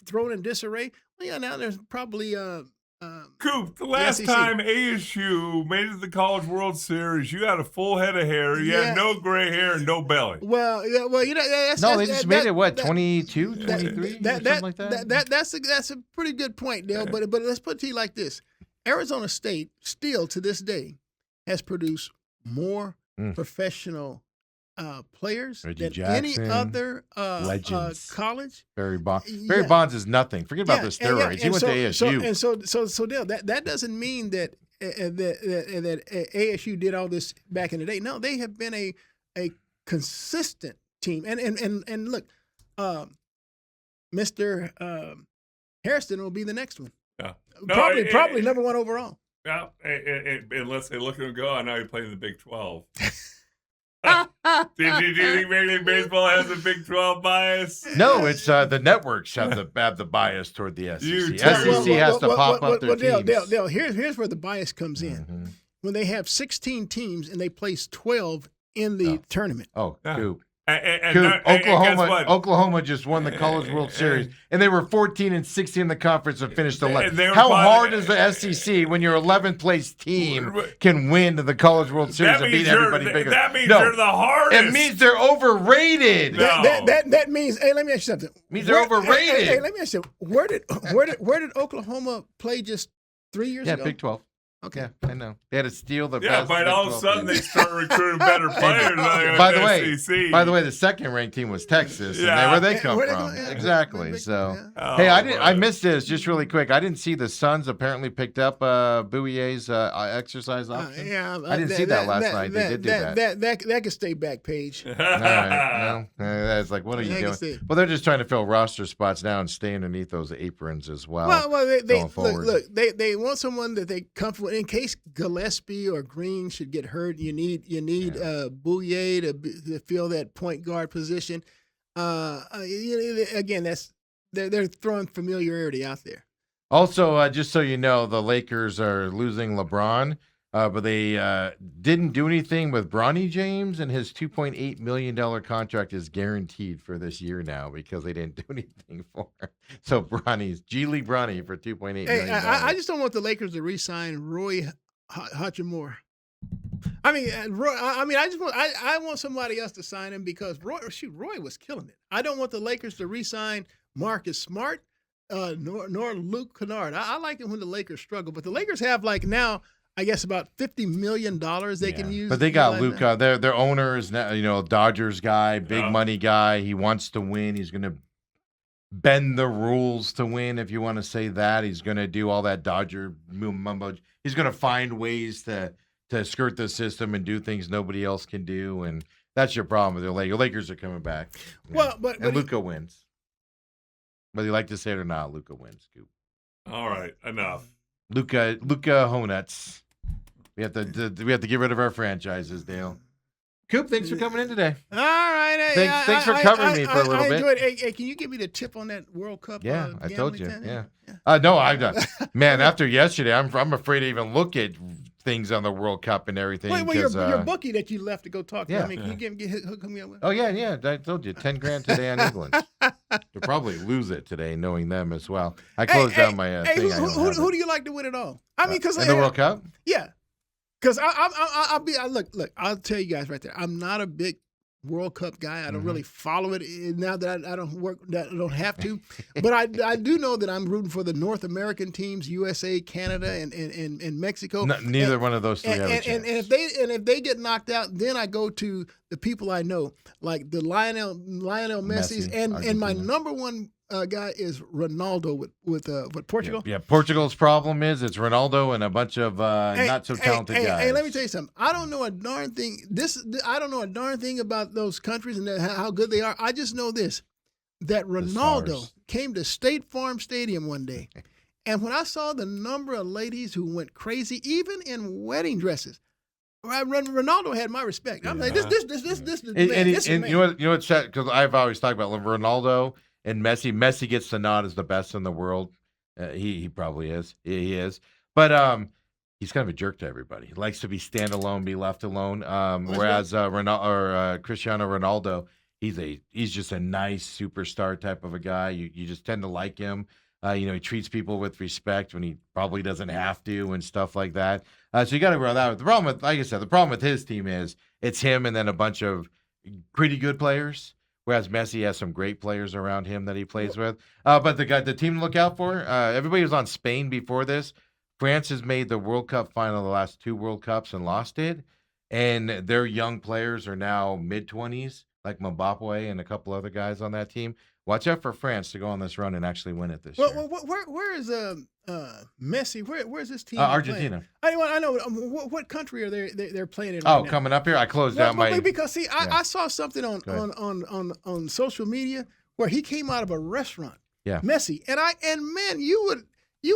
thrown in disarray, well, yeah, now there's probably Coop, the last SEC. time ASU made it to the College World Series, you had a full head of hair, you had no gray hair, and no belly. Well, yeah, well, you know, They just made it, 22, 23, something like that? That's a pretty good point, Dale. But let's put it to you like this: Arizona State still to this day has produced more professional players Reggie than any Jackson, other legends. college. Barry Bonds. Barry Bonds is nothing. Forget about the steroids. He went to ASU. So Dale, that doesn't mean that that ASU did all this back in the day. No, they have been a consistent team. And look, Mr. Hairston will be the next one. Yeah. Probably number one overall. Yeah, unless they look at him and go, I know you play in the Big 12. Do you think Major League Baseball has a Big 12 bias? No, it's the networks have the bias toward the SEC. tell- SEC has to pop up their teams. Dale, here's where the bias comes in. Mhm. When they have 16 teams and they place 12 in the tournament. Oh, Yeah. Coop. And Oklahoma, guess what? Oklahoma just won the College World Series, and they were 14-16 in the conference and finished 11th. they were How probably- hard is the SEC when your 11th place team can win the College World Series and beat everybody bigger? That means they're the hardest. It means they're overrated. No. That means. Hey, let me ask you something. Means they're overrated. Hey, let me ask you. Where did Oklahoma play just 3 years ago? Big 12. Okay. Yeah, I know. They had to steal the Yeah, best. but Big all of a 12 sudden they teams. start recruiting better players. By the way, the second ranked team was Texas, and Yeah. where they come Where'd they from. go? Yeah. Exactly. Big- So, yeah. hey, Oh, I missed this just really quick. I didn't see the Suns apparently picked up Bouye's exercise option. I didn't see that last night. They did do that. That could stay back page. All right. Well, it's like, what are you Yeah, I can doing? see it. Well, they're just trying to fill roster spots now and stay underneath those aprons as well. Well, they going forward. look. They want someone that they comfortable in case Gillespie or Green should get hurt. You need Bouye to fill that point guard position. Again, they're throwing familiarity out there. Also, just so you know, the Lakers are losing LeBron, but they didn't do anything with Bronny James, and his $2.8 million contract is guaranteed for this year now because they didn't do anything for him. So G League Bronny for $2.8 million. Hey, I just don't want the Lakers to re-sign Roy Hachimura. I mean, Roy. I want somebody else to sign him because Roy was killing it. I don't want the Lakers to re-sign Marcus Smart, nor Luke Kennard. I like it when the Lakers struggle, but the Lakers have now, I guess, about $50 million they can use. But they got Luka. Their owner is now, Dodgers guy, big money guy. He wants to win. He's going to bend the rules to win, if you want to say that. He's going to do all that Dodger mumbo. He's going to find ways to skirt the system and do things nobody else can do, and that's your problem with the Lakers. Lakers are coming back. Well, but Luka wins. Whether you like to say it or not, Luka wins. Scoop. All right, enough. Luka Honuts. We have to get rid of our franchises, Dale. Coop, thanks for coming in today. All right. Thanks for covering me for a little bit. Enjoyed it. Hey, can you give me the tip on that World Cup? Yeah, I told you. gambling thing? Yeah. No, I've done. Man, after yesterday, I'm afraid to even look at things on the World Cup and everything. Well, your bookie that you left to go talk to. Yeah. I mean, can you hook me up with? Oh yeah. I told you, $10,000 today on England. You'll probably lose it today, knowing them as well. I closed down my thing. Who do you like to win it all? I mean, because in the World Cup. Yeah, because look. I'll tell you guys right there. I'm not a big World Cup guy. I don't really follow it now that I don't work. That I don't have to. But I do know that I'm rooting for the North American teams: USA, Canada, and Mexico. No, neither one of those three have a chance. And if they get knocked out, then I go to the people I know, like the Lionel Messi's, Messi, and my Argentina. number one guy is Ronaldo with Portugal. Yeah, Portugal's problem is it's Ronaldo and a bunch of not so talented guys. Hey, let me tell you something. I don't know a darn thing. I don't know a darn thing about those countries and how good they are. I just know this: that Ronaldo SARS. came to State Farm Stadium one day, and when I saw the number of ladies who went crazy, even in wedding dresses, Ronaldo had my respect. I'm like, this the man. This the man. You know what's sad? Because I've always talked about Ronaldo and Messi. Messi gets the nod as the best in the world. He probably is. He is. But he's kind of a jerk to everybody. He likes to be standalone, be left alone. Whereas Cristiano Ronaldo, he's just a nice superstar type of a guy. You just tend to like him. He treats people with respect when he probably doesn't have to and stuff like that. So you got to run that. The problem with, like I said, the problem with his team is it's him and then a bunch of pretty good players. Whereas Messi has some great players around him that he plays with. But the team to look out for, everybody was on Spain before this. France has made the World Cup final the last 2 World Cups and lost it. And their young players are now mid-20s, like Mbappe and a couple other guys on that team. Watch out for France to go on this run and actually win it this year. Where is Messi? Where's this team? Argentina. Playing? I know. What country are they're playing in? Right now? Coming up here, I closed out my. Because see, I saw something on social media where he came out of a restaurant. Yeah. Messi and man, you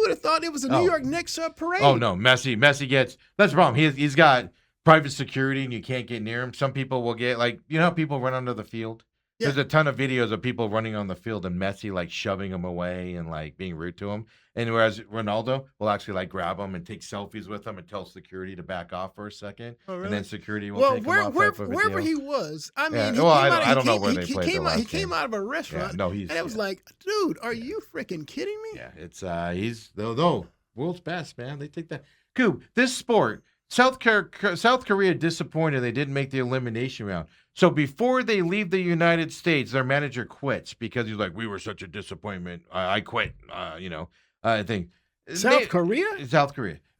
would have thought it was a New York Knicks parade. Oh no, Messi gets. That's the problem. He's got private security and you can't get near him. Some people will get how people run under the field. Yeah. There's a ton of videos of people running on the field and Messi shoving him away and being rude to him. And whereas Ronaldo will actually grab him and take selfies with him and tell security to back off for a second. Oh, really? And then security will take him off. Wherever he was, I mean, I don't know where they played the last He came out of a restaurant. Yeah, and it was like, dude, are you freaking kidding me? Yeah, it's he's world's best, man. They take that. Coop, this sport. South Korea disappointed they didn't make the elimination round. So before they leave the United States, their manager quits because he's like, we were such a disappointment. I quit. I think South Korea.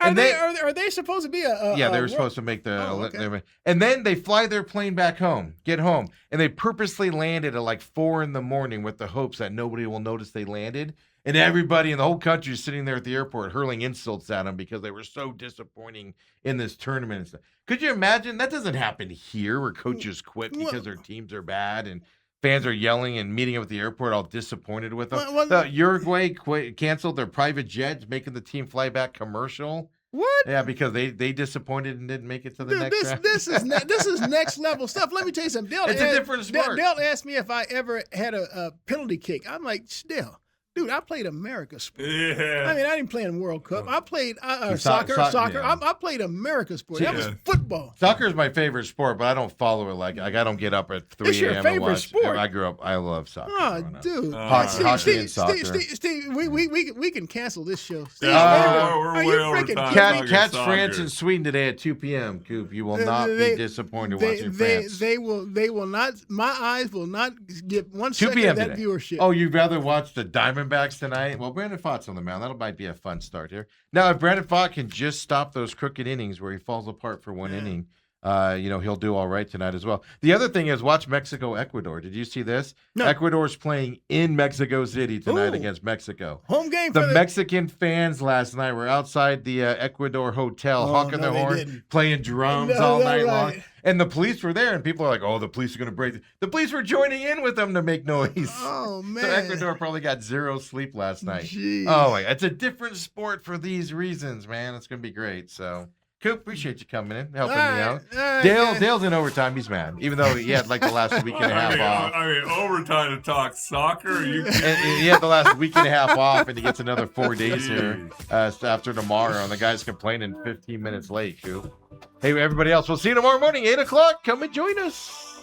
And are they supposed to be they were supposed to make the okay. And then they fly their plane back home, get home, and they purposely landed at 4 a.m. with the hopes that nobody will notice they landed. And everybody in the whole country is sitting there at the airport hurling insults at them because they were so disappointing in this tournament. Could you imagine? That doesn't happen here where coaches quit because their teams are bad and fans are yelling and meeting up at the airport all disappointed with them. Uruguay canceled their private jets, making the team fly back commercial. What? Yeah, because they disappointed and didn't make it to the next round. This is next level stuff. Let me tell you something. It's a different sport. Dale asked me if I ever had a penalty kick. I'm like, Dale. Dude, I played America's sport. Yeah. I mean, I didn't play in World Cup. I played soccer. Yeah. I played America's sport. That was football. Soccer is my favorite sport, but I don't follow it I don't get up at 3 a.m. It's your favorite sport. I love soccer. Oh, dude. Hockey and soccer. Steve, we can cancel this show. Steve, we're way over time. Catch France and Sweden today at 2 p.m. Coop, you will not be disappointed watching France. They will not. My eyes will not get 1 second 2 p.m. of that today. viewership. Oh, you'd rather watch the Diamondbacks tonight? Well, Brandon Pfaadt's on the mound. That might be a fun start here. Now, if Brandon Pfaadt can just stop those crooked innings where he falls apart for one inning, he'll do all right tonight as well. The other thing is watch Mexico-Ecuador. Did you see this? No. Ecuador's playing in Mexico City tonight against Mexico. Home game. The Mexican fans last night were outside the Ecuador hotel, honking their horn, playing drums all night long. And the police were there, and people are like, oh, the police are going to break. The police were joining in with them to make noise. Oh, man. So Ecuador probably got 0 sleep last night. Jeez. Oh, it's a different sport for these reasons, man. It's going to be great. So, Coop, appreciate you coming in, helping me out. Dale's in overtime. He's mad, even though he had the last week and a half off. I mean, overtime to talk soccer? And he had the last week and a half off, and he gets another 4 days here after tomorrow. And the guy's complaining 15 minutes late, Coop. Hey, everybody else, we'll see you tomorrow morning, 8 o'clock. Come and join us.